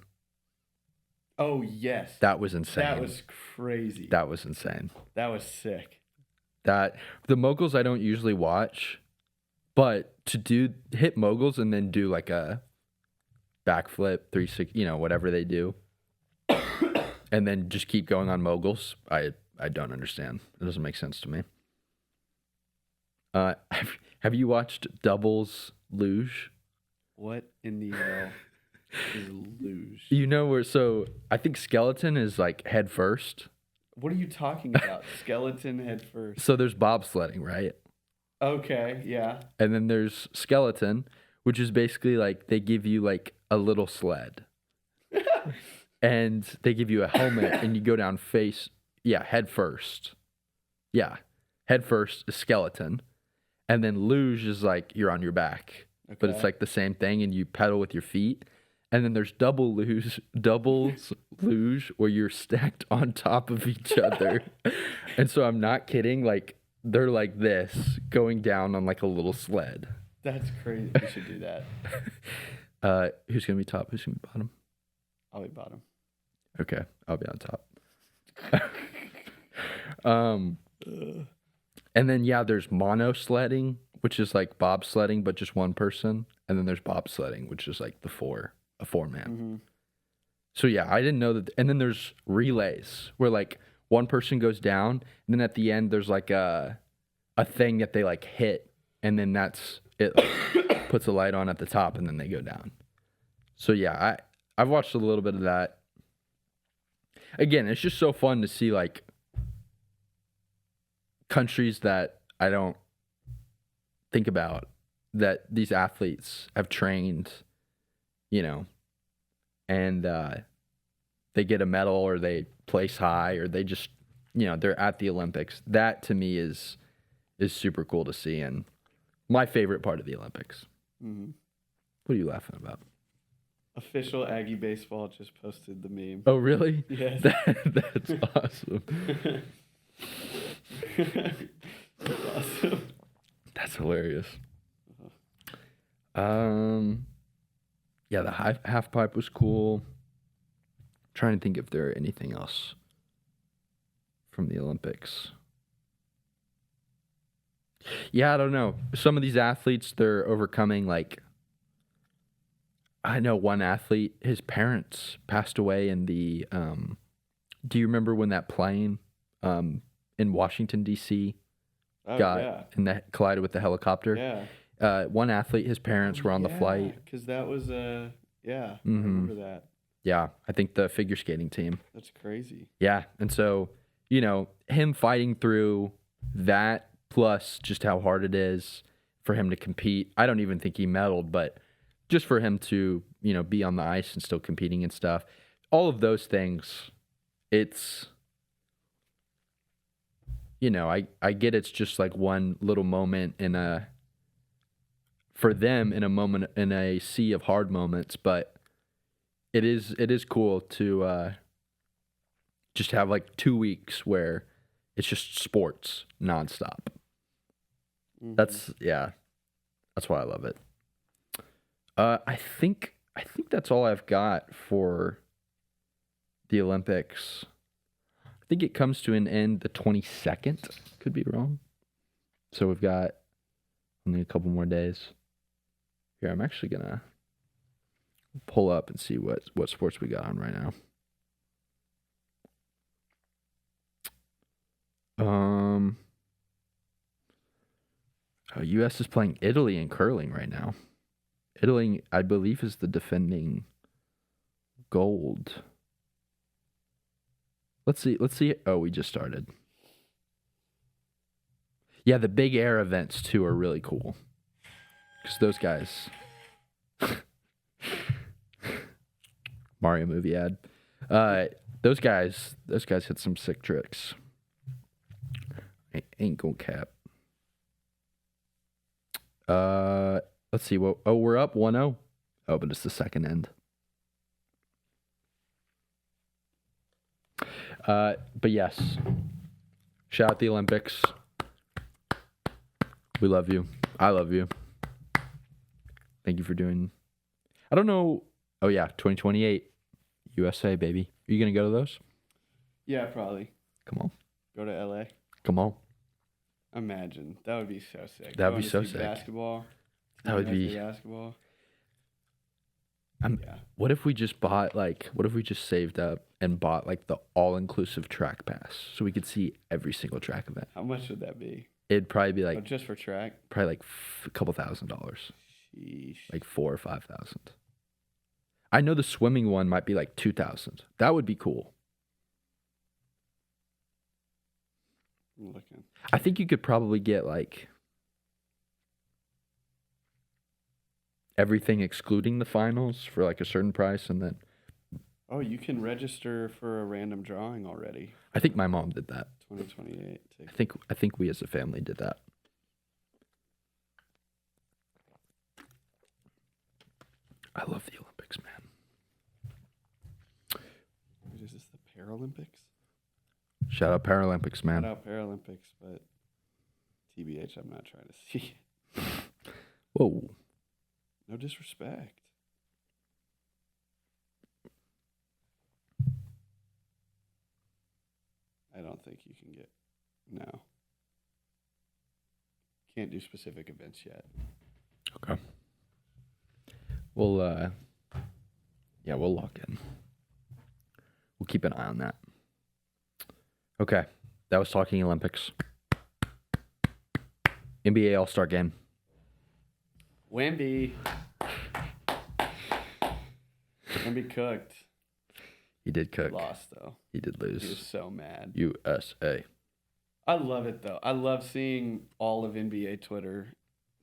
Oh, yes. That was insane. That was crazy. That was insane. That was sick. The moguls I don't usually watch, but to hit moguls and then do like a backflip, 360, whatever they do, and then just keep going on moguls, I don't understand. It doesn't make sense to me. Have you watched doubles luge? What in the hell is luge? So I think skeleton is head first. What are you talking about? Skeleton head first. So there's bobsledding, right? Okay, yeah. And then there's skeleton, which is basically they give you a little sled. And they give you a helmet and you go down head first. Yeah. Head first is skeleton. And then luge is you're on your back. Okay. But it's the same thing and you pedal with your feet. And then there's doubles luge where you're stacked on top of each other. And so I'm not kidding, they're like this going down on a little sled. That's crazy. We should do that. Who's gonna be top? Who's gonna be bottom? I'll be bottom. Okay, I'll be on top. And then there's mono sledding, which is bobsledding, but just one person. And then there's bobsledding, which is a four-man. Mm-hmm. So I didn't know that. And then there's relays where one person goes down, and then at the end there's a thing that they hit, and then that's it. Puts a light on at the top, and then they go down. So I've watched a little bit of that. Again, it's just so fun to see countries that I don't think about, that these athletes have trained, and they get a medal or they place high or they just, they're at the Olympics. That to me is super cool to see and my favorite part of the Olympics. Mm-hmm. What are you laughing about? Official Aggie Baseball just posted the meme. Oh, really? Yes. That's awesome. That's awesome. That's hilarious. The half pipe was cool. Trying to think if there are anything else from the Olympics. I don't know. Some of these athletes, they're overcoming I know one athlete, his parents passed away in the do you remember when that plane in Washington D.C. and that collided with the helicopter? Yeah. One athlete, his parents were on the flight. Because that was I Mm-hmm. remember that. Yeah, I think the figure skating team. That's crazy. Yeah, and so, him fighting through that plus just how hard it is for him to compete. I don't even think he medaled, but just for him to, be on the ice and still competing and stuff. All of those things, it's, I get it's just one little moment for them in a moment in a sea of hard moments, but it is cool to just have 2 weeks where it's just sports nonstop. Mm-hmm. That's why I love it. I think that's all I've got for the Olympics. I think it comes to an end the 22nd. Could be wrong. So we've got only a couple more days. Here, I'm actually gonna pull up and see what sports we got on right now. U.S. is playing Italy in curling right now. Italy, I believe, is the defending gold. Let's see. Let's see. Oh, we just started. Yeah, the big air events too are really cool. Because those guys. Mario movie ad. Those guys hit some sick tricks. Ain't gonna cap. Let's see. What? Oh, we're up 1-0. Oh, but it's the second end. But yes. Shout out the Olympics. We love you. I love you. Thank you for doing. I don't know. Oh yeah, 2028, USA baby. Are you gonna go to those? Yeah, probably. Come on. Go to LA. Come on. Imagine. That would be so sick. That would be Going to so see sick. Basketball. That would USA be. basketball. Yeah. What if we just saved up and bought like the all-inclusive track pass so we could see every single track event? How much would that be? It'd probably be Oh, like just for track? a couple $1,000, Sheesh. like 4,000 or 5,000. I know the swimming one might be like 2,000. That would be cool. I'm looking. I think you could probably get like everything excluding the finals for like a certain price, and then Oh, you can register for a random drawing already. I think my mom did that. 2028. I think we as a family did that. I love the Olympics, man. Is this the Paralympics? Shout out Paralympics, man. Shout out Paralympics, but TBH, I'm not trying to see. Whoa. No disrespect. I don't think you can get. No. Can't do specific events yet. Okay. We'll we'll lock in. We'll keep an eye on that. Okay. That was talking Olympics. NBA All-Star game. Wemby. Wemby cooked. He did He cook. lost, though. He did He was lose. so mad. USA. I love it, though. I love seeing all of NBA Twitter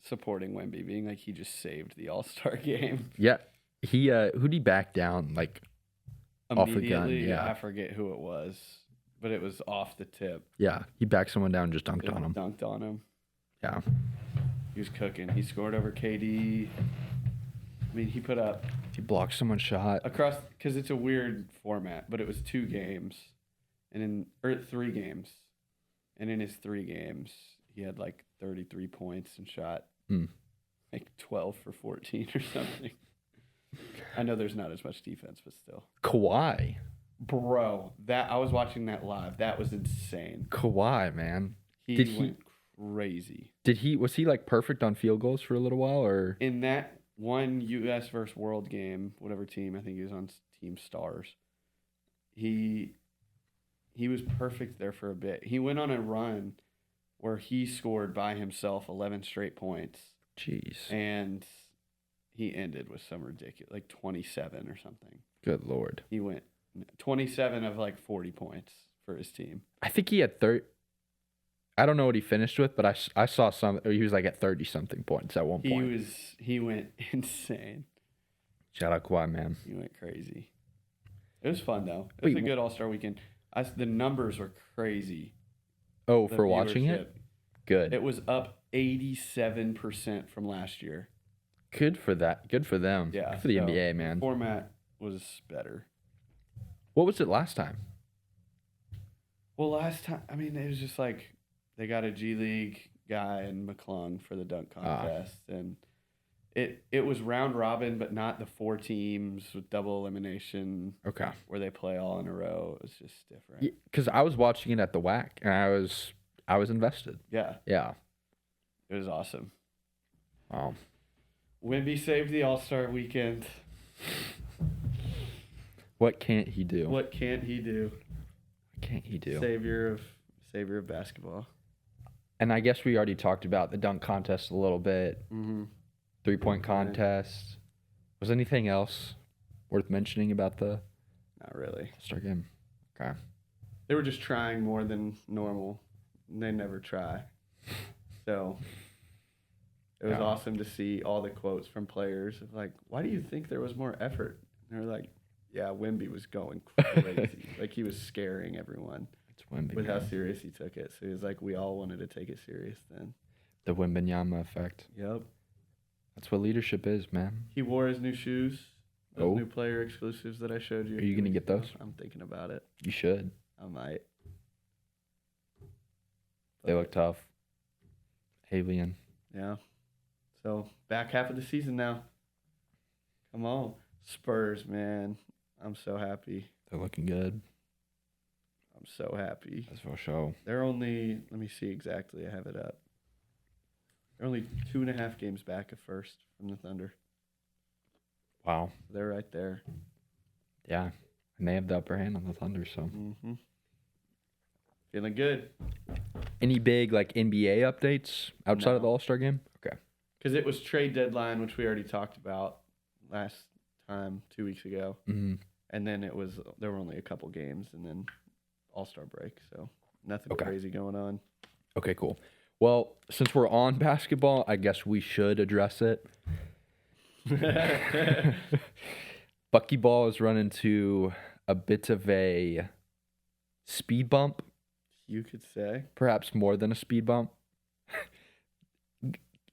supporting Wemby, being like he just saved the All-Star game. Yeah. He who'd he back down like off the gun? Immediately, Yeah. I forget who it was, but it was off the tip. Yeah. He backed someone down and just dunked It on him. Dunked on him. Yeah. He was cooking. He scored over KD. I mean, he put up He blocked someone's shot. across because it's a weird format, but it was 2 games, and 3 games, and in his 3 games, he had like 33 points and shot like 12 for 14 or something. I know there's not as much defense, but still. Kawhi. Bro, that I was watching that live. That was insane. Kawhi, man. He went crazy. Was he like perfect on field goals for a little while, or In that one U.S. versus World game, whatever team, I think he was on Team Stars. He was perfect there for a bit. He went on a run where he scored by himself 11 straight points, jeez. and he ended with some ridiculous, like 27 or something. Good Lord. He went 27 of like 40 points for his team. I think he had 30. I don't know what he finished with, but I saw some. He was like at 30 something points at one point. He went insane. Shout out Kawhi, man. He went crazy. It was fun though. It Wait, was a good All-Star weekend. The numbers were crazy. Oh, The for watching viewership. it? Good. It was up 87% from last year. Good for that. Good for them. Yeah. Good for the so NBA, man. Format was better. What was it last time? Well, last time, I mean, it was just like they got a G League guy in McClung for the dunk contest, and it was round robin, but not the 4 teams with double elimination. Okay. Where they play all in a row. It was just different. Because I was watching it at the WAC, and I was invested. Yeah, Yeah. it was awesome. Wow. Wemby saved the All-Star weekend. What can't he do? What can't he do? What can't he do? Savior of basketball. And I guess we already talked about the dunk contest a little bit. Mm-hmm. 3-point contest. Was anything else worth mentioning about the Not really. All-Star game? Okay. They were just trying more than normal. And they never try. So it was Yeah. awesome to see all the quotes from players of like, why do you think there was more effort? And they're like, yeah, Wemby was going crazy. Like he was scaring everyone It's Wemby. with how serious he took it. So he was like, we all wanted to take it serious then. The Wembanyama effect. Yep. That's what leadership is, man. He wore his new shoes. Those Oh. new player exclusives that I showed you. Are you gonna get those? I'm thinking about it. You should. I might. They look tough. Alien. Yeah. So back half of the season now. Come on. Spurs, man. I'm so happy. They're looking good. I'm so happy. That's for sure. They're only, let me see exactly. I have it up. They're only 2.5 games back of first from the Thunder. Wow. They're right there. Yeah. And they have the upper hand on the Thunder, so. Mm-hmm. Feeling good. Any big like NBA updates outside of the No. All-Star game? Okay. Because it was trade deadline, which we already talked about last time, 2 weeks ago. Mm-hmm. And then there were only a couple games and then All-Star break. So nothing Okay. crazy going on. Okay, cool. Well, since we're on basketball, I guess we should address it. Buckyball is running into a bit of a speed bump, You could say. perhaps more than a speed bump.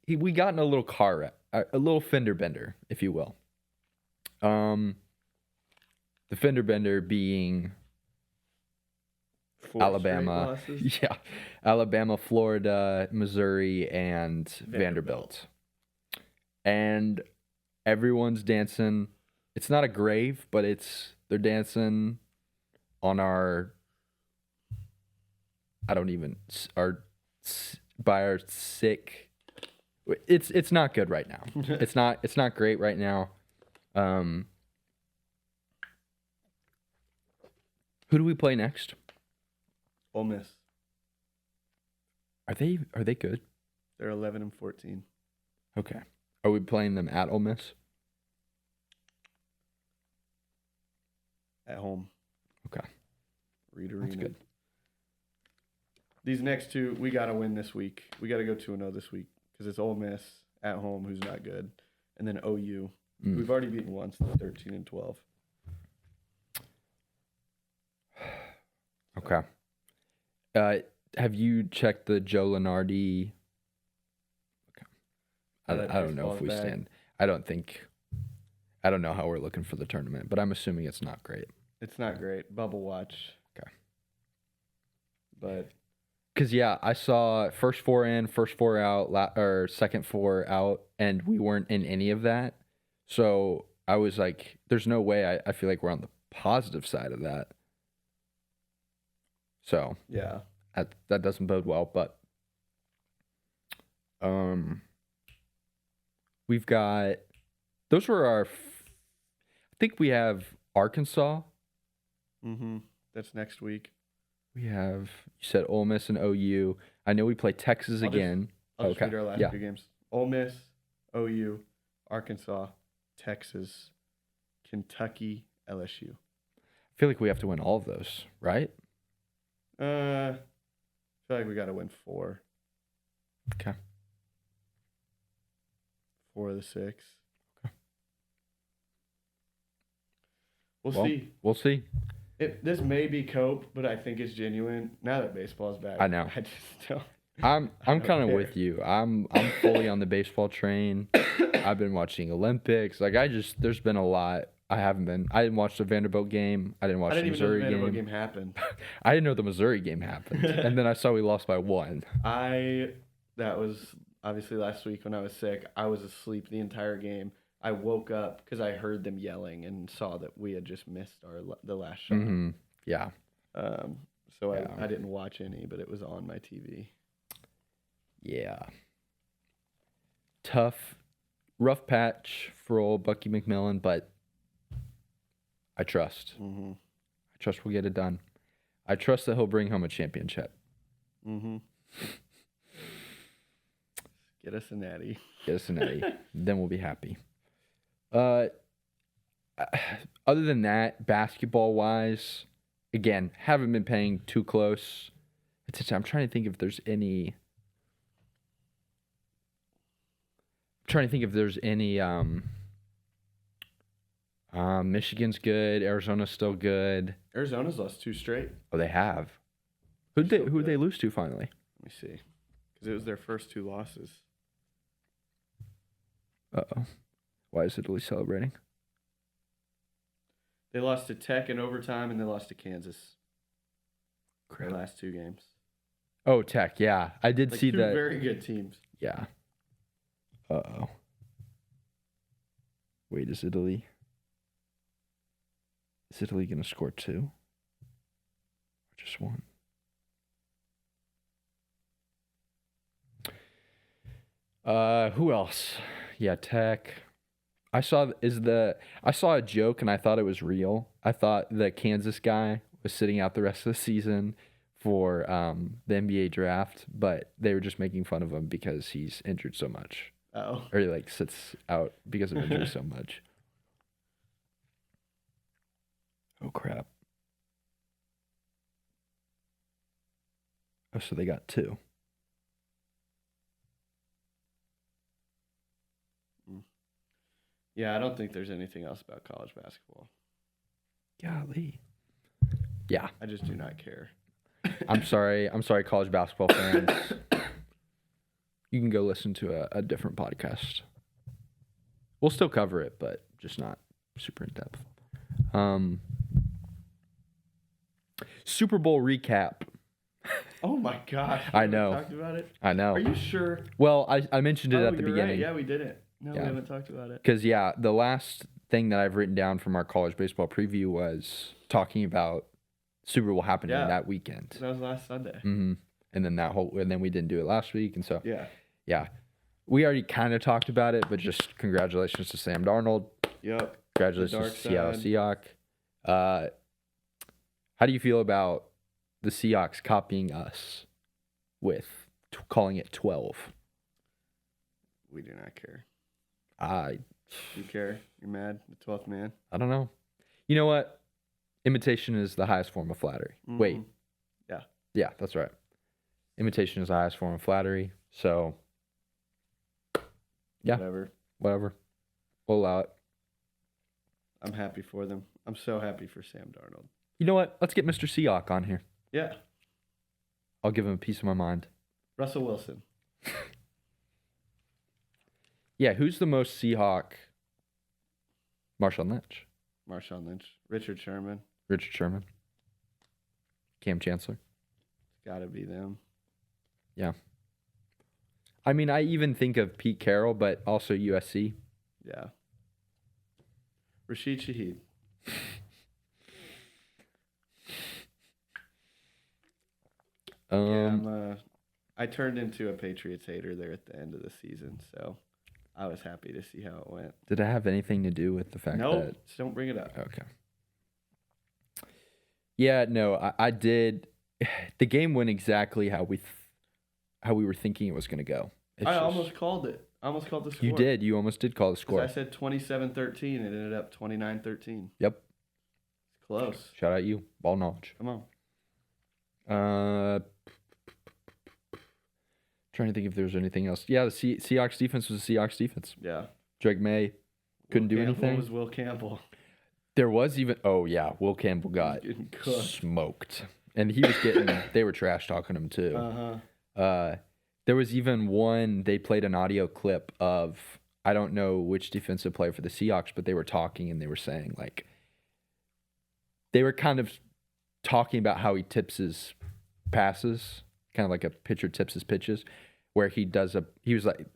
We got in a little car wreck, a little fender bender, if you will. The fender bender being 4 Alabama, straight losses. yeah, Alabama, Florida, Missouri, and Vanderbilt. And everyone's dancing. It's not a grave, but they're dancing on our sick. It's not good right now. It's not great right now. Who do we play next? Ole Miss. Are they good? They're 11-14. Okay. Are we playing them at Ole Miss? At home. Okay. Reed That's Arena. good. These next two, we got to win this week. We got to go 2-0 this week because it's Ole Miss at home, who's not good, and then OU. Mm. We've already beaten once, 13-12. Okay. Have you checked the Joe Lenardi? Okay. I don't know if we stand. I don't know how we're looking for the tournament, but I'm assuming it's not great. It's not great. Bubble watch. Okay. But Because, yeah, I saw first four in, first four out, or second four out, and we weren't in any of that. So I was like, there's no way. I feel like we're on the positive side of that. So yeah, that doesn't bode well, but we've got, those were I think we have Arkansas. that's next week. We have, you said Ole Miss and OU. I know we play Texas again. I'll just Okay, read our last yeah. 2 games. Ole Miss, OU, Arkansas, Texas, Kentucky, LSU. I feel like we have to win all of those, right? I feel like we got to win 4. Okay. 4 of the 6. Okay. We'll see. We'll see. This may be cope, but I think it's genuine. Now that baseball's back, I know. I just don't. I'm don't kind of care. with you. I'm fully on the baseball train. I've been watching Olympics. Like there's been a lot. I didn't watch the Vanderbilt game. I didn't watch I didn't the even know the Missouri Vanderbilt game. game happened. I didn't know the Missouri game happened. And then I saw we lost by 1. That was obviously last week when I was sick. I was asleep the entire game. I woke up because I heard them yelling and saw that we had just missed the last shot. Mm-hmm. Yeah. So Yeah. I didn't watch any, but it was on my TV. Yeah. Rough patch for old Bucky McMillan, but I trust. Mm-hmm. I trust we'll get it done. I trust that he'll bring home a championship. Mm-hmm. Get us a natty. Get us an Eddie. Then we'll be happy. Other than that, basketball-wise, again, haven't been paying too close attention. I'm trying to think if there's any. Michigan's good. Arizona's still good. Arizona's lost 2 straight. Oh, they have. Who'd they lose to finally? Let me see. Because it was their first 2 losses. Uh-oh. Why is Italy celebrating? They lost to Tech in overtime, and they lost to Kansas. Crap. Their last 2 games. Oh, Tech. Yeah, I did Like see 2 that. very good teams. Yeah. Uh-oh. Wait, is Italy going to score 2? Or just 1? Who else? Yeah, Tech. I saw a joke and I thought it was real. I thought the Kansas guy was sitting out the rest of the season for the NBA draft, but they were just making fun of him because he's injured so much. Oh. Or he like sits out because of injury so much. Oh crap. Oh, so they got 2. Yeah, I don't think there's anything else about college basketball. Golly. Yeah. I just do not care. I'm sorry, college basketball fans. You can go listen to a different podcast. We'll still cover it, but just not super in depth. Super Bowl recap. Oh my gosh. I know. We talked about it? I know. Are you sure? Well, I mentioned it at the you're beginning. Right. Yeah, we didn't. No, Yeah. we haven't talked about it. Because, yeah, the last thing that I've written down from our college baseball preview was talking about Super Bowl happening that weekend. That was last Sunday. Mm-hmm. And then we didn't do it last week. And so, yeah. We already kind of talked about it, but just congratulations to Sam Darnold. Yep. Congratulations to Seattle Seahawks. How do you feel about the Seahawks copying us with calling it 12? We do not care. You care? You're mad? The 12th man? I don't know. You know what? Imitation is the highest form of flattery. Mm-hmm. Wait. Yeah. Yeah, that's right. Imitation is the highest form of flattery. So, yeah. Whatever. We'll allow it. I'm happy for them. I'm so happy for Sam Darnold. You know what? Let's get Mr. Seahawk on here. Yeah. I'll give him a piece of my mind. Russell Wilson. Yeah, who's the most Seahawk? Marshawn Lynch. Richard Sherman. Cam Chancellor. Gotta be them. Yeah. I mean, I even think of Pete Carroll, but also USC. Yeah. Rashid Shaheed. I turned into a Patriots hater there at the end of the season, so I was happy to see how it went. Did it have anything to do with the fact that... just don't bring it up. Okay. Yeah, no, I did. The game went exactly how we were thinking it was going to go. Almost called it. I almost called the score. You did. You almost did call the score. I said 27-13. It ended up 29-13. Yep. It's close. Shout out you. Ball knowledge. Come on. Trying to think if there was anything else. Yeah, the Seahawks defense was the Seahawks defense. Yeah. Drake May couldn't do anything. Was Will Campbell. There was even... Oh, yeah. Will Campbell got smoked. And he was getting... They were trash talking him, too. Uh-huh. There was even one... They played an audio clip of... I don't know which defensive player for the Seahawks, but they were talking and they were saying, like... They were kind of talking about how he tips his passes, kind of like a pitcher tips his pitches, where he was like...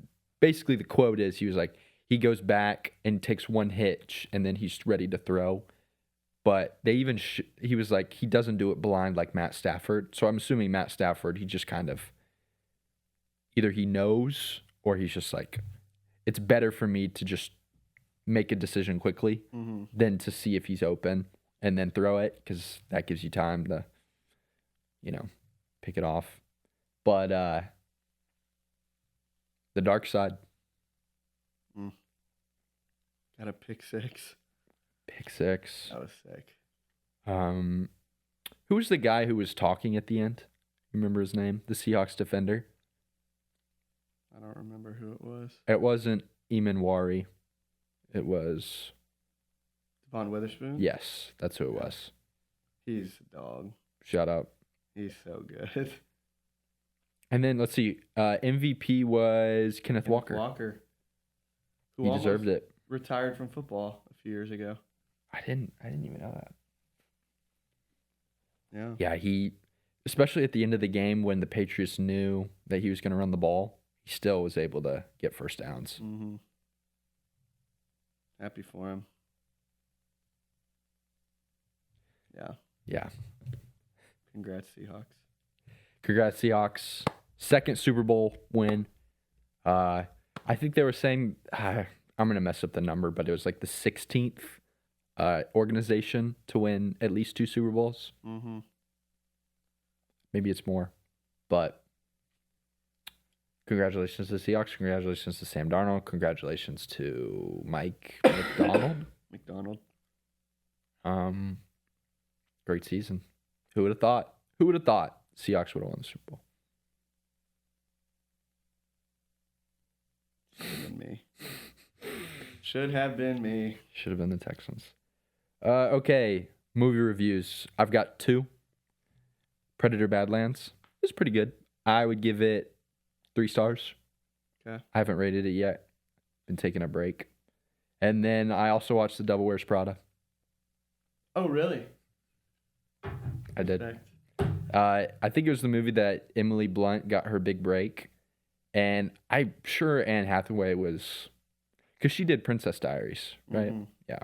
Basically, the quote is, he was like... He goes back and takes one hitch, and then he's ready to throw. But they even he was like, he doesn't do it blind like Matt Stafford. So I'm assuming Matt Stafford, he just kind of either he knows or he's just like, it's better for me to just make a decision quickly than to see if he's open and then throw it, because that gives you time to, pick it off. But the dark side. Got a pick six. Pick six. That was sick. Who was the guy who was talking at the end? Remember his name? The Seahawks defender. I don't remember who it was. It wasn't Eamon Wari. It was. Devon Witherspoon? Yes, that's who it was. He's a dog. Shout out. He's so good. And then let's see. MVP was Kenneth Walker. Walker. Who He deserved almost it. retired from football a few years ago. I didn't even know that. Yeah. Yeah, he, especially at the end of the game when the Patriots knew that he was going to run the ball, he still was able to get first downs. Mm-hmm. Happy for him. Yeah. Yeah. Congrats, Seahawks. Congrats, Seahawks. Second Super Bowl win. I think they were saying, I'm going to mess up the number, but it was like the 16th organization to win at least 2 Super Bowls. Mm-hmm. Maybe it's more. But congratulations to the Seahawks. Congratulations to Sam Darnold. Congratulations to Mike McDonald. Great season. Who would have thought? Who would have thought Seahawks would have won the Super Bowl? Should have been me. Should have been me. Should have been the Texans. Okay, movie reviews. I've got 2. Predator Badlands. It's pretty good. I would give it 3 stars. Okay. I haven't rated it yet. Been taking a break. And then I also watched The Devil Wears Prada. Oh, really? I did. Respect. I think it was the movie that Emily Blunt got her big break. And I'm sure Anne Hathaway was... Because she did Princess Diaries, right? Mhm. Yeah.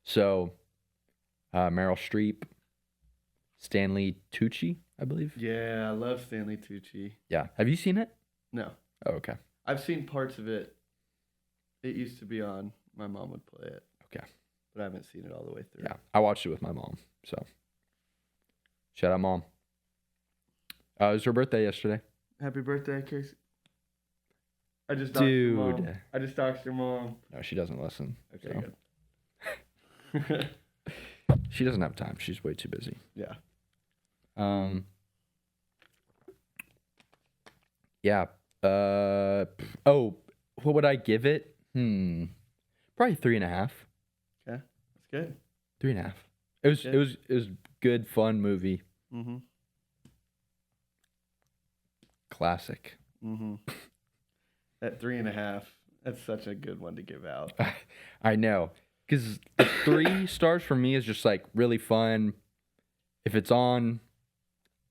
So, Meryl Streep, Stanley Tucci, I believe. Yeah, I love Stanley Tucci. Yeah. Have you seen it? No. Oh, okay. I've seen parts of it. It used to be on. My mom would play it. Okay. But I haven't seen it all the way through. Yeah. I watched it with my mom. So, shout out, Mom. It was her birthday yesterday. Happy birthday, Casey. I just doxed your mom. Dude. I just doxed your mom. No, she doesn't listen. Okay, so. good. She doesn't have time. She's way too busy. Yeah. Yeah. Oh, what would I give it? Probably 3.5. Okay. That's good. 3.5. It was good, fun movie. Mm-hmm. Classic. Mm-hmm. At 3.5, that's such a good one to give out. I know. Because 3 stars for me is just like really fun. If it's on,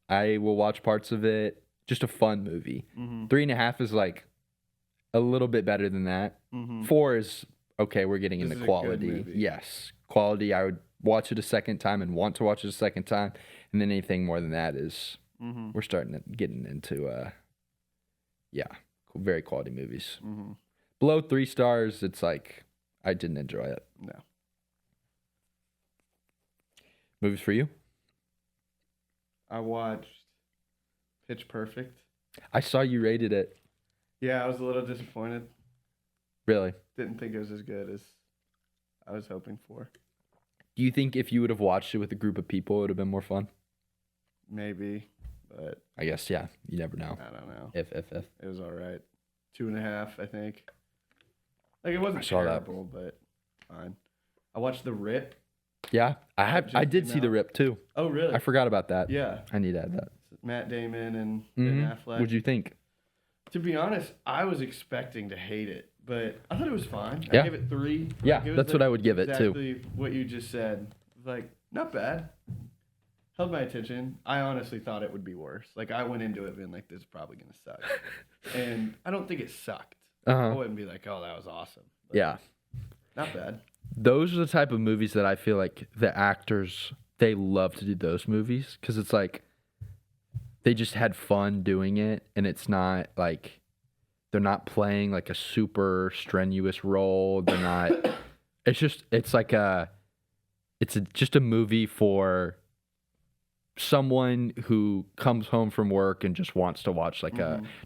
I will watch parts of it. Just a fun movie. Mm-hmm. 3.5 is like a little bit better than that. Mm-hmm. 4 is okay. We're getting This into is a good quality. movie. Yes, quality. I would watch it a second time and want to watch it a second time, and then anything more than that is Mm-hmm. we're starting to getting into very quality movies. Mm-hmm. Below 3 stars, it's like I didn't enjoy it. No. Movies for you? I watched Pitch Perfect. I saw you rated it. Yeah, I was a little disappointed. Really? Didn't think it was as good as I was hoping for. Do you think if you would have watched it with a group of people, it would have been more fun? Maybe, but I guess, yeah. You never know. I don't know. If. It was all right. 2.5, I think. Like, it wasn't I saw that. terrible, but fine. I watched The Rip. Yeah, I just did came see The out. Rip too. Oh, really? I forgot about that. Yeah. I need to add that. Matt Damon and Mhm. Ben Affleck. What'd you think? To be honest, I was expecting to hate it, but I thought it was fine. Yeah. I gave it 3. Yeah, Like, it was that's what I would give it, too. Exactly what you just said. Like, not bad. Held my attention. I honestly thought it would be worse. Like, I went into it being like, this is probably going to suck. And I don't think it sucked. I Uh-huh. wouldn't be like, oh, that was awesome. But Yeah. not bad. Those are the type of movies that I feel like the actors, they love to do those movies because it's like they just had fun doing it, and it's not like they're not playing like a super strenuous role. They're not. It's like just a movie for someone who comes home from work and just wants to watch like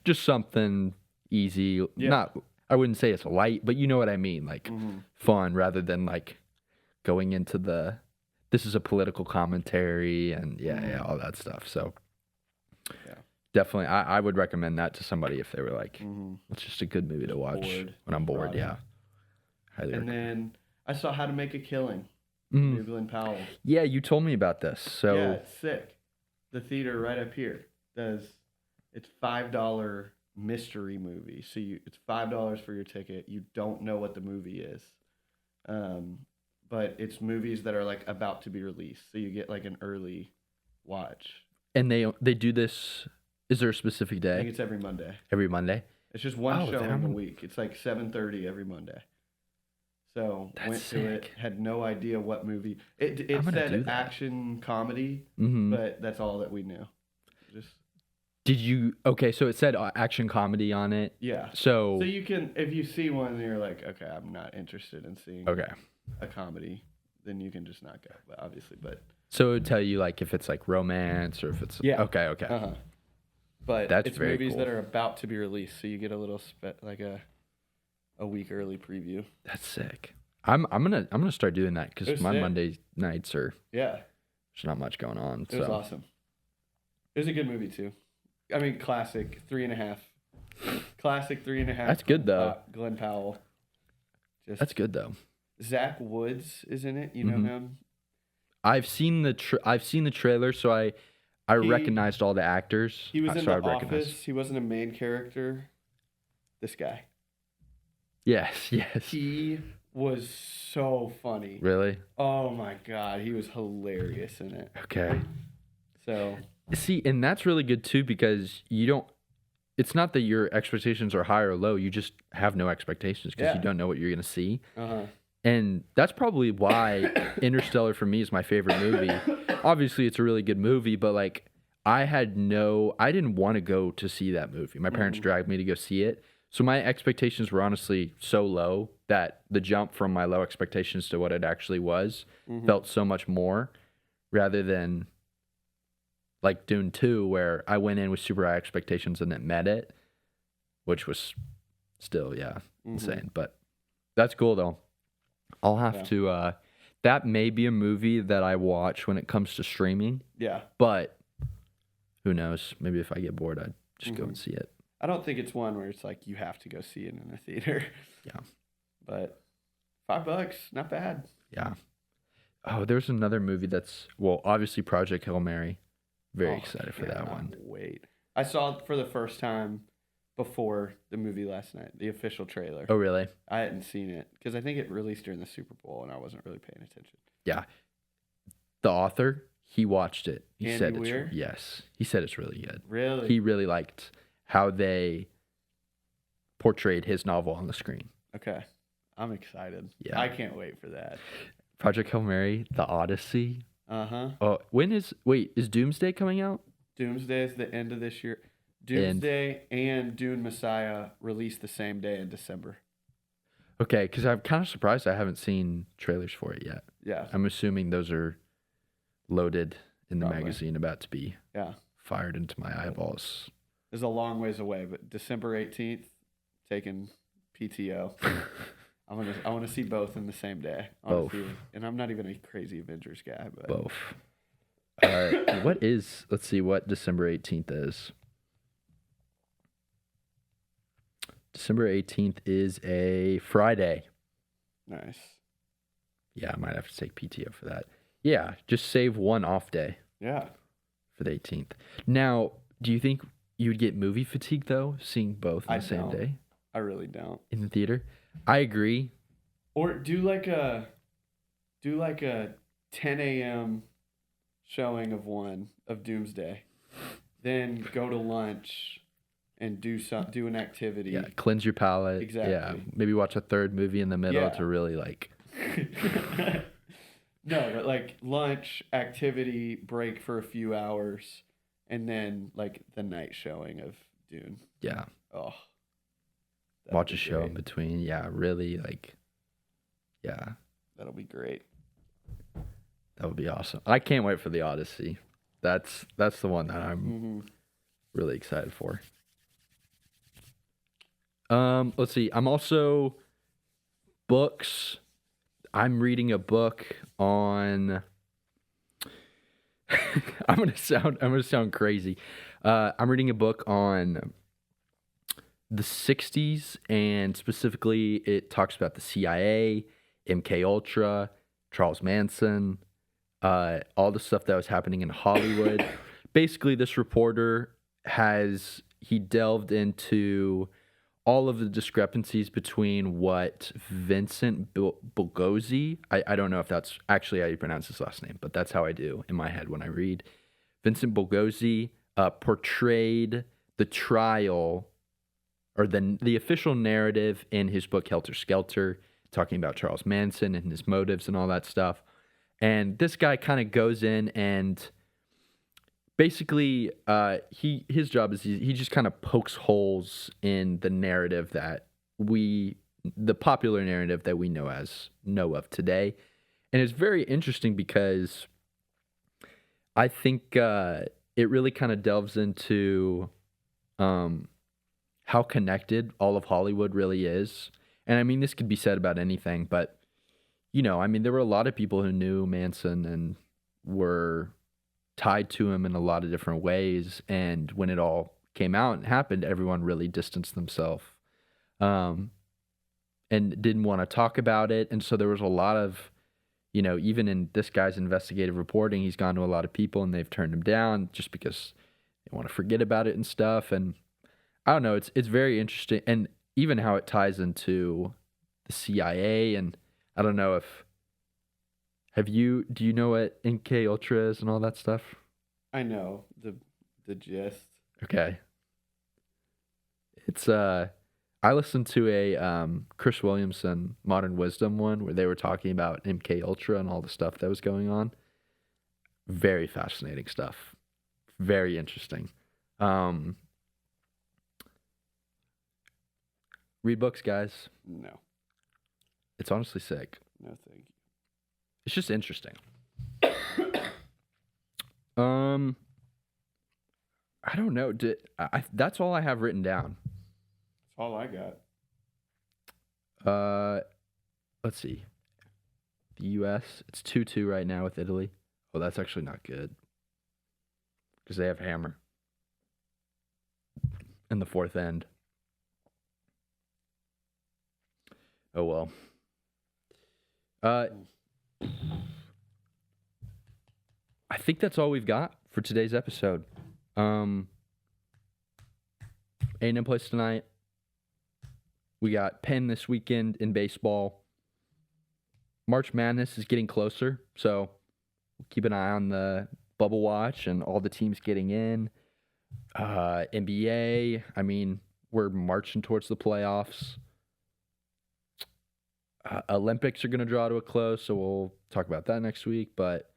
just something easy. Yeah. Not, I wouldn't say it's light, but you know what I mean, like Mm-hmm. fun rather than like going into the this is a political commentary and all that stuff. So Yeah. definitely, I would recommend that to somebody if they were like, it's just a good movie to watch bored, when I'm bored. rotting. Yeah. Highly And recommend. then I saw How to Make a Killing. Mhm. New Glenn Powell. Yeah, you told me about this. So Yeah, it's sick. The theater right up here it's $5 mystery movie. So it's $5 for your ticket. You don't know what the movie is. But it's movies that are like about to be released. So you get like an early watch. and they do this. Is there a specific I think day? it's every Monday. Every Monday? It's just one Oh, showing damn. a week. It's like 7:30 every Monday. So That's went to it, sick. had no idea what movie. It I'm gonna do said that. action comedy, Mm-hmm. but that's all that we knew. Just Did you? Okay, so it said action comedy on it. yeah. So So you can, if you see one and you're like, okay, I'm not interested in seeing okay, a comedy, then you can just not go. But obviously, but so it would tell you like if it's like romance or if it's Yeah. Okay. uh-huh. But That's it's very movies cool. that are about to be released, so you get a little like a week early preview. That's sick. I'm gonna start doing that It because was my sick. Monday nights are Yeah, there's not much going on. it was So awesome. It was a good movie too. I mean, classic 3.5. Classic 3.5. That's good, though. Glenn Powell. Just that's good though. Zach Woods is in it. You know Mhm. him. I've seen the trailer, so I He- recognized all the actors. He was in so The I recognized- Office. He wasn't a main character. This guy. Yes, yes. He was so funny. Really? Oh my god, he was hilarious in it. Okay. So See, and that's really good too because you don't. It's not that your expectations are high or low. You just have no expectations because Yeah. you don't know what you're gonna see. uh-huh. And that's probably why Interstellar for me is my favorite movie. Obviously, it's a really good movie, but like I didn't want to go to see that movie. My parents dragged me to go see it. So my expectations were honestly so low that the jump from my low expectations to what it actually was felt so much more rather than like Dune 2 where I went in with super high expectations and it met it, which was still, insane. But that's cool though. I'll have Yeah. to that may be a movie that I watch when it comes to streaming, Yeah. but who knows? Maybe if I get bored, I'd just go and see it. I don't think it's one where it's like you have to go see it in a theater. Yeah. But $5, not bad. Yeah. Oh, there's another movie that's obviously Project Hail Mary. Very Oh, excited for that cannot one. Wait. I saw it for the first time before the movie last night, the official trailer. Oh, really? I hadn't seen it because I think it released during the Super Bowl and I wasn't really paying attention. Yeah. The author, he watched it. He Andy said Weir? yes. He said it's really good. Really? He really liked how they portrayed his novel on the screen. Okay. I'm excited. Yeah. I can't wait for that. Project Hail Mary, The Odyssey. Uh-huh. Oh, is Doomsday coming out? Doomsday is the end of this year. Doomsday and Dune Messiah released the same day in December. Okay, because I'm kind of surprised I haven't seen trailers for it yet. Yeah. I'm assuming those are loaded in the Probably. magazine, about to be Yeah. fired into my eyeballs. It's a long ways away, but December 18th, taking PTO. I want to see both in the same day. I wanna Both. see- and I'm not even a crazy Avengers guy, but Both. Let's see what December 18th is. December 18th is a Friday. nice. Yeah, I might have to take PTO for that. Yeah, just save one off day Yeah. for the 18th. Now, do you think you would get movie fatigue though, seeing both on I the same don't. day I really don't. in the theater? I agree. Or do like a 10 a.m. showing of one of Doomsday, then go to lunch and do an activity. Yeah, cleanse your palate. Exactly. Yeah, maybe watch a third movie in the middle Yeah. to really like. No, but like lunch, activity, break for a few hours, and then like the night showing of Dune. Yeah, Oh, that'll watch be a show in great. between. Yeah, really like. Yeah, That'll be great. that would be awesome. I can't wait for the Odyssey. That's the one that I'm Mm-hmm. really excited for. Let's see. I'm also books. I'm reading a book on I'm gonna sound crazy. I'm reading a book on the 60s, and specifically it talks about the CIA, MK Ultra, Charles Manson, all the stuff that was happening in Hollywood. Basically, this reporter he delved into all of the discrepancies between what Vincent Bugozzi, I don't know if that's actually how you pronounce his last name, but that's how I do in my head when I read. Vincent Bugozzi portrayed the trial, or the official narrative in his book Helter Skelter, talking about Charles Manson and his motives and all that stuff. And this guy kind of goes in and basically his job is he just kind of pokes holes in the narrative that the popular narrative that we know of today. And it's very interesting because I think it really kind of delves into how connected all of Hollywood really is. And I mean, this could be said about anything, but I mean, there were a lot of people who knew Manson and were tied to him in a lot of different ways. And when it all came out and happened, everyone really distanced themselves and didn't want to talk about it. And so there was a lot of, even in this guy's investigative reporting, he's gone to a lot of people and they've turned him down just because they want to forget about it and stuff. And I don't know, it's very interesting. And even how it ties into the CIA. And I don't know do you know what MK Ultra is and all that stuff? I know the gist. Okay. It's I listened to a Chris Williamson Modern Wisdom one where they were talking about MK Ultra and all the stuff that was going on. Very fascinating stuff. Very interesting. Read books, guys. No. It's honestly sick. No, thank you. It's just interesting. I don't know. That's all I have written down. That's all I got. Let's see. The U.S. It's 2-2 right now with Italy. Oh, that's actually not good because they have Hammer in the fourth end. Oh well. I think that's all we've got for today's episode. Ain't no place tonight. We got Penn this weekend in baseball. March Madness is getting closer, so keep an eye on the bubble watch and all the teams getting in. NBA, I mean, we're marching towards the playoffs. Olympics are going to draw to a close, so we'll talk about that next week. But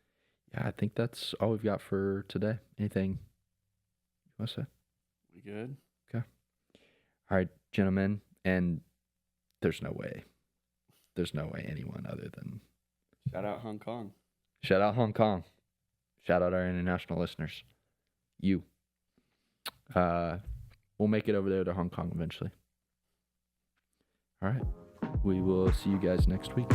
yeah, I think that's all we've got for today. Anything you want to say? We good? Okay. All right, gentlemen. And there's no way anyone other than... Shout out Hong Kong. Shout out Hong Kong. Shout out our international listeners. You. We'll make it over there to Hong Kong eventually. All right. We will see you guys next week.